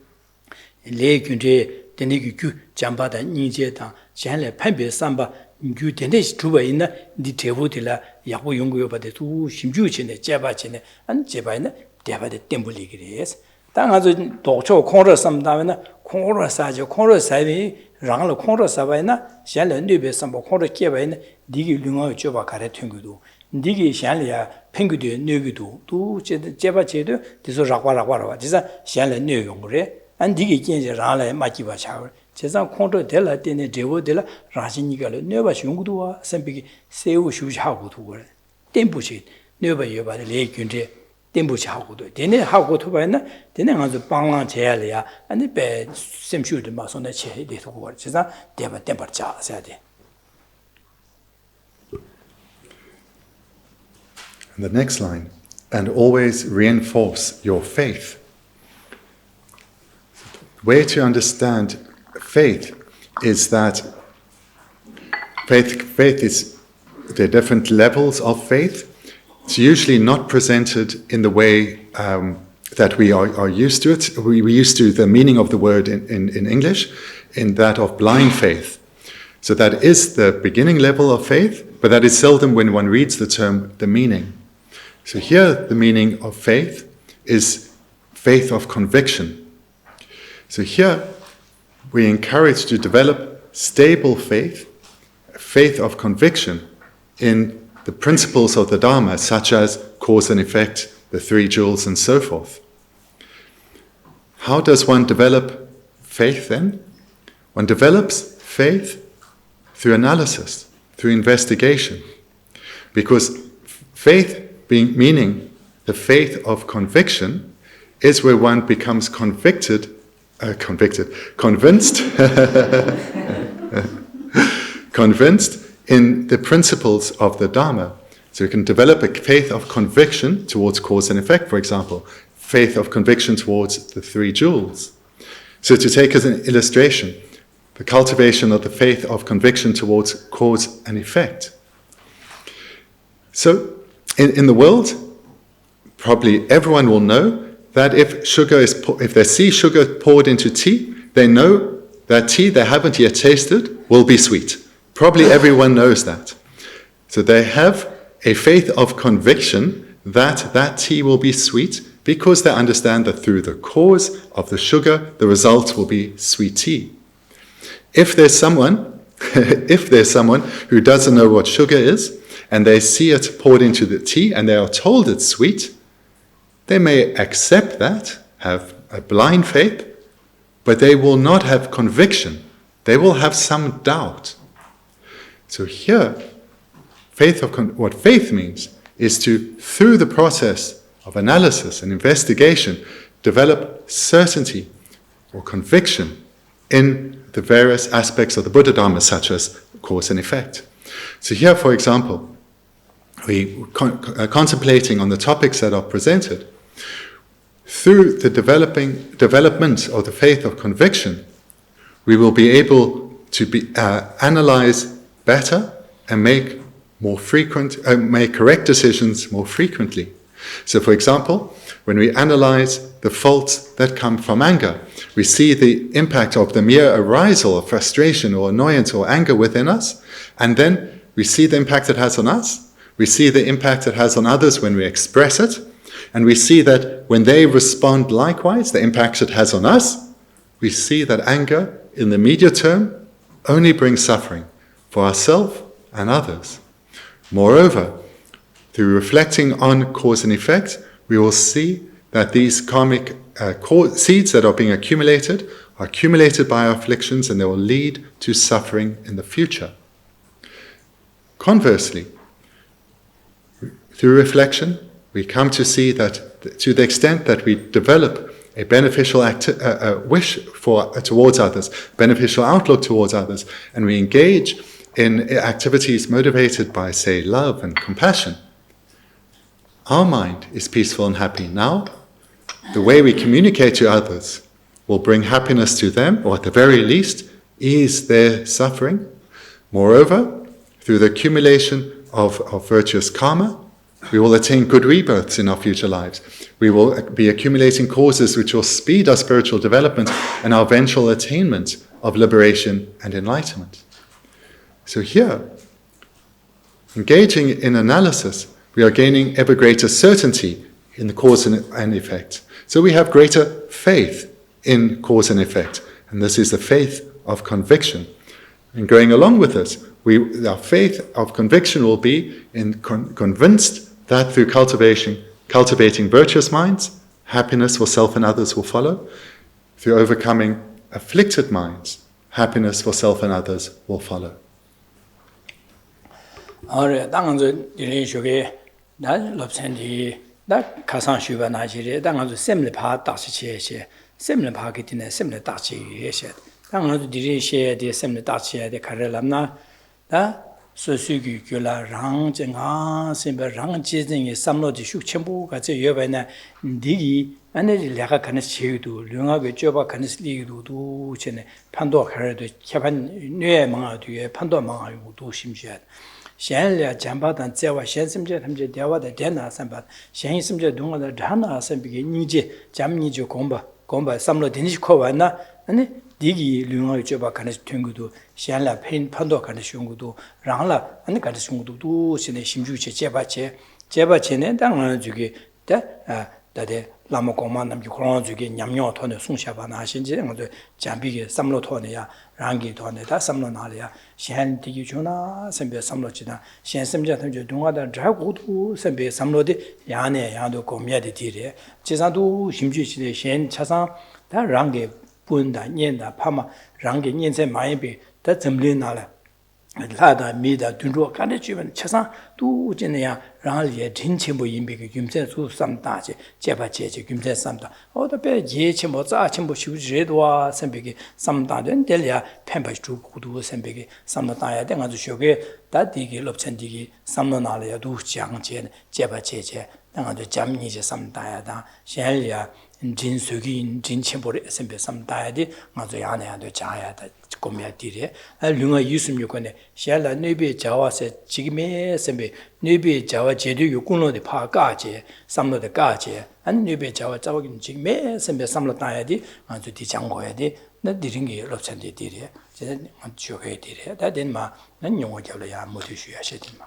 레균제 데니기 규 잠바다 니제다 젠레 판베 삼바 규 데네 주바이나 디 테보딜라 야고 연구요 바데 두 심주치네 제바치네 안 제바이나 대바데 템불리기레스 당아주 도초 콩러 삼다면은 콩러 사죠 콩러 사비 랑로 콩러 사바이나 샬레 뉘베 삼보 콩러 깨바이나 디기 링어 줘봐 가래 튕기도 Digi Shanlia, Pengudu, Nugudu, do Jeba Chedu, Tiso Rakwa, Tisa Shanla Nugure, and Digi Genja Rala Makiba Shower. Chesam Conto della Dene Devo della Rajinigal, Nova Shungudua, Sempi, Seu Shuhagu, Tempushi, Nova Yoba, the Lake Country, Tempushi Hagu, Dene Hagu to Bana, Dene on the Bangla Chelia, and the bed same shoot the mass on the chair, they took words, Deva Temperature, said.
And the next line, and always reinforce your faith. The way to understand faith is that faith is, there are different levels of faith. It's usually not presented in the way that we are used to it. We're used to the meaning of the word in English, in that of blind faith. So that is the beginning level of faith, but that is seldom when one reads the term, the meaning. So here the meaning of faith is faith of conviction. So here we encourage to develop stable faith, faith of conviction in the principles of the Dharma, such as cause and effect, the three jewels, and so forth. How does one develop faith then? One develops faith through analysis, through investigation. Because faith meaning the faith of conviction is where one becomes convinced in the principles of the Dharma. So you can develop a faith of conviction towards cause and effect, for example, faith of conviction towards the three jewels. So to take as an illustration, the cultivation of the faith of conviction towards cause and effect. So in the world, probably everyone will know that if they see sugar poured into tea, they know that tea they haven't yet tasted will be sweet. Probably everyone knows that. So they have a faith of conviction that that tea will be sweet because they understand that through the cause of the sugar, the result will be sweet tea. If there's someone who doesn't know what sugar is, and they see it poured into the tea, and they are told it's sweet, they may accept that, have a blind faith, but they will not have conviction. They will have some doubt. So here, what faith means is to, through the process of analysis and investigation, develop certainty or conviction in the various aspects of the Buddha Dharma, such as cause and effect. So here, for example, we contemplating on the topics that are presented, through the development of the faith of conviction, we will be able to analyze better and make correct decisions more frequently. So, for example, when we analyze the faults that come from anger, we see the impact of the mere arisal of frustration or annoyance or anger within us, and then we see the impact it has on us. We see the impact it has on others when we express it, and we see that when they respond likewise, the impact it has on us. We see that anger, in the immediate term, only brings suffering for ourselves and others. Moreover, through reflecting on cause and effect, we will see that these karmic seeds that are being accumulated are accumulated by our afflictions, and they will lead to suffering in the future. Conversely, through reflection, we come to see that to the extent that we develop a beneficial wish towards others, beneficial outlook towards others, and we engage in activities motivated by, say, love and compassion, our mind is peaceful and happy now. The way we communicate to others will bring happiness to them, or at the very least, ease their suffering. Moreover, through the accumulation of virtuous karma, we will attain good rebirths in our future lives. We will be accumulating causes which will speed our spiritual development and our eventual attainment of liberation and enlightenment. So here, engaging in analysis, we are gaining ever greater certainty in the cause and effect. So we have greater faith in cause and effect, and this is the faith of conviction. And going along with this, our faith, our conviction will be convinced that through cultivating virtuous minds, happiness for self and others will follow. Through overcoming afflicted minds, happiness for self and others will follow.
So sugi gyula rang jenga simba rang jizeng samlo di shuk chenpo ga ze yoba na digi ane lega kanes chegidu lunga ge joba kanes ligidu du chene pando khare kyapan nue manga du pando manga yu du simjia shen le jamba dan zewa shen simje tamje dewa da dena samba shen simje dunga da dhana sambi ge nije jamni jo gomba samlo dinish ko wana ane 디기 류응의 줘봐 가는 튕구도 시안라 펜 판도 가는 슝구도 랑라 안 가는 슝구도 신의 심주체 제바체네 당은 주기 다데 라모 고만 남기 그런 주기 냠뇨 토네 송샤바나 하신지 아무도 잠비게 삼로 토네야 랑기 토네 다 삼로 나려야 시안 디기 주나 선배 삼로지나 시안 심자 탐주 동화다 자고도 선배 삼로디 야네 야도 고미야디 디레 지산도 심주치의 시안 차상 다 랑게 본다 년다 파마 랑게 년세 많이 다 점리나라 라다 미다 둔로 간에 주면 차상 또 진이야 랑리에 진침보 인비게 김세 수삼다지 제바제제 김세 삼다 어더베 예침보 자침보 시우지레도와 선비게 삼다된 델야 펜바 주고도 선비게 삼다야 된 아주 쇼게 다디게 럽천디게 삼노나려야 두 장제 제바제제 당아도 잠니제 삼다야다 셀야 진수기 진침보를 선비 삼다야디 아주 야내야도 자야다 고미야디레 류가 유스미고네 샬라 네비 자와세 지금에 선비 네비 자와 제도 요군로데 파가제 삼로데 가제 안 네비 자와 자와긴 지금에 선비 삼로 따야디 아주 디장고야디 나 디링게 럽천디디레 제가 주해디레 다된마 난 용어 잡려야 모두 쉬야시디마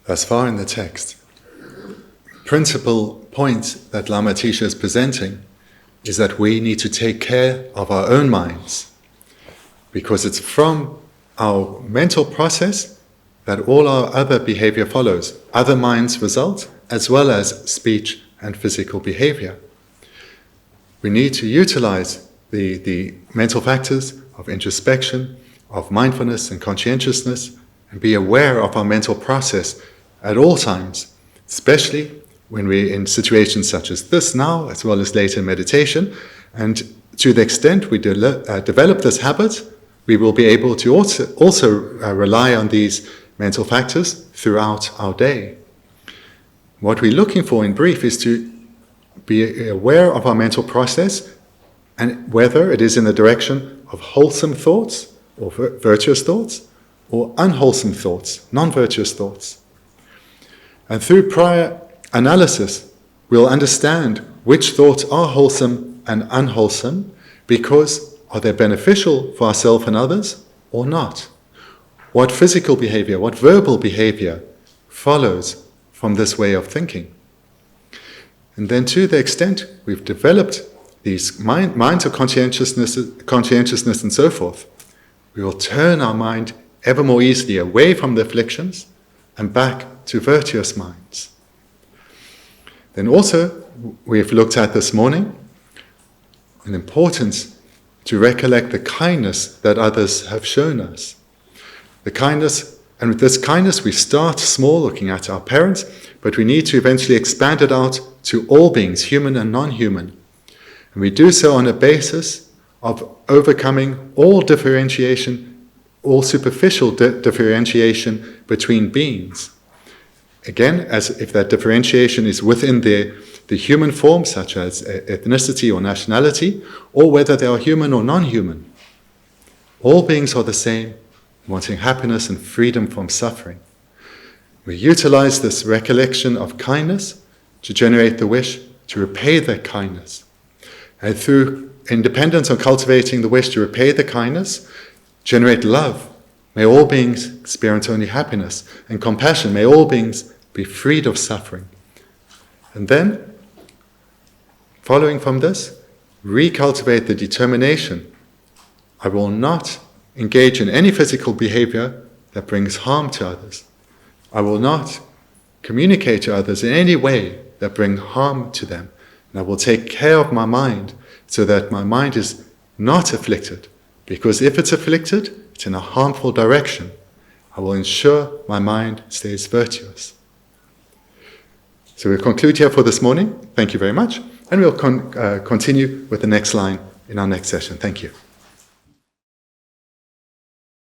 Thus far in the text, principal point that Lama Atisha is presenting is that we need to take care of our own minds, because it's from our mental process that all our other behavior follows. Other minds result, as well as speech and physical behavior. We need to utilize the mental factors of introspection, of mindfulness and conscientiousness, and be aware of our mental process at all times, especially when we're in situations such as this now, as well as later in meditation. And to the extent we develop this habit, we will be able to also rely on these mental factors throughout our day. What we're looking for in brief is to be aware of our mental process, and whether it is in the direction of wholesome thoughts or virtuous thoughts, or unwholesome thoughts, non-virtuous thoughts. And through prior analysis, we'll understand which thoughts are wholesome and unwholesome, because are they beneficial for ourselves and others or not? What physical behavior, what verbal behavior follows from this way of thinking? And then to the extent we've developed these minds of conscientiousness and so forth, we will turn our mind ever more easily away from the afflictions and back to virtuous minds. Then also, we've looked at this morning an importance to recollect the kindness that others have shown us. The kindness, and with this kindness we start small, looking at our parents, but we need to eventually expand it out to all beings, human and non-human. And we do so on a basis of overcoming all differentiation, all superficial differentiation between beings. Again, as if that differentiation is within the human form, such as ethnicity or nationality, or whether they are human or non-human. All beings are the same, wanting happiness and freedom from suffering. We utilize this recollection of kindness to generate the wish to repay that kindness. And through independence on cultivating the wish to repay the kindness, generate love. May all beings experience only happiness, and compassion. May all beings be freed of suffering. And then, Following from this, recultivate the determination. I will not engage in any physical behavior that brings harm to others. I will not communicate to others in any way that bring harm to them. And I will take care of my mind so that my mind is not afflicted. Because if it's afflicted, it's in a harmful direction. I will ensure my mind stays virtuous. So we'll conclude here for this morning. Thank you very much. And we'll continue with the next line in our next session. Thank you.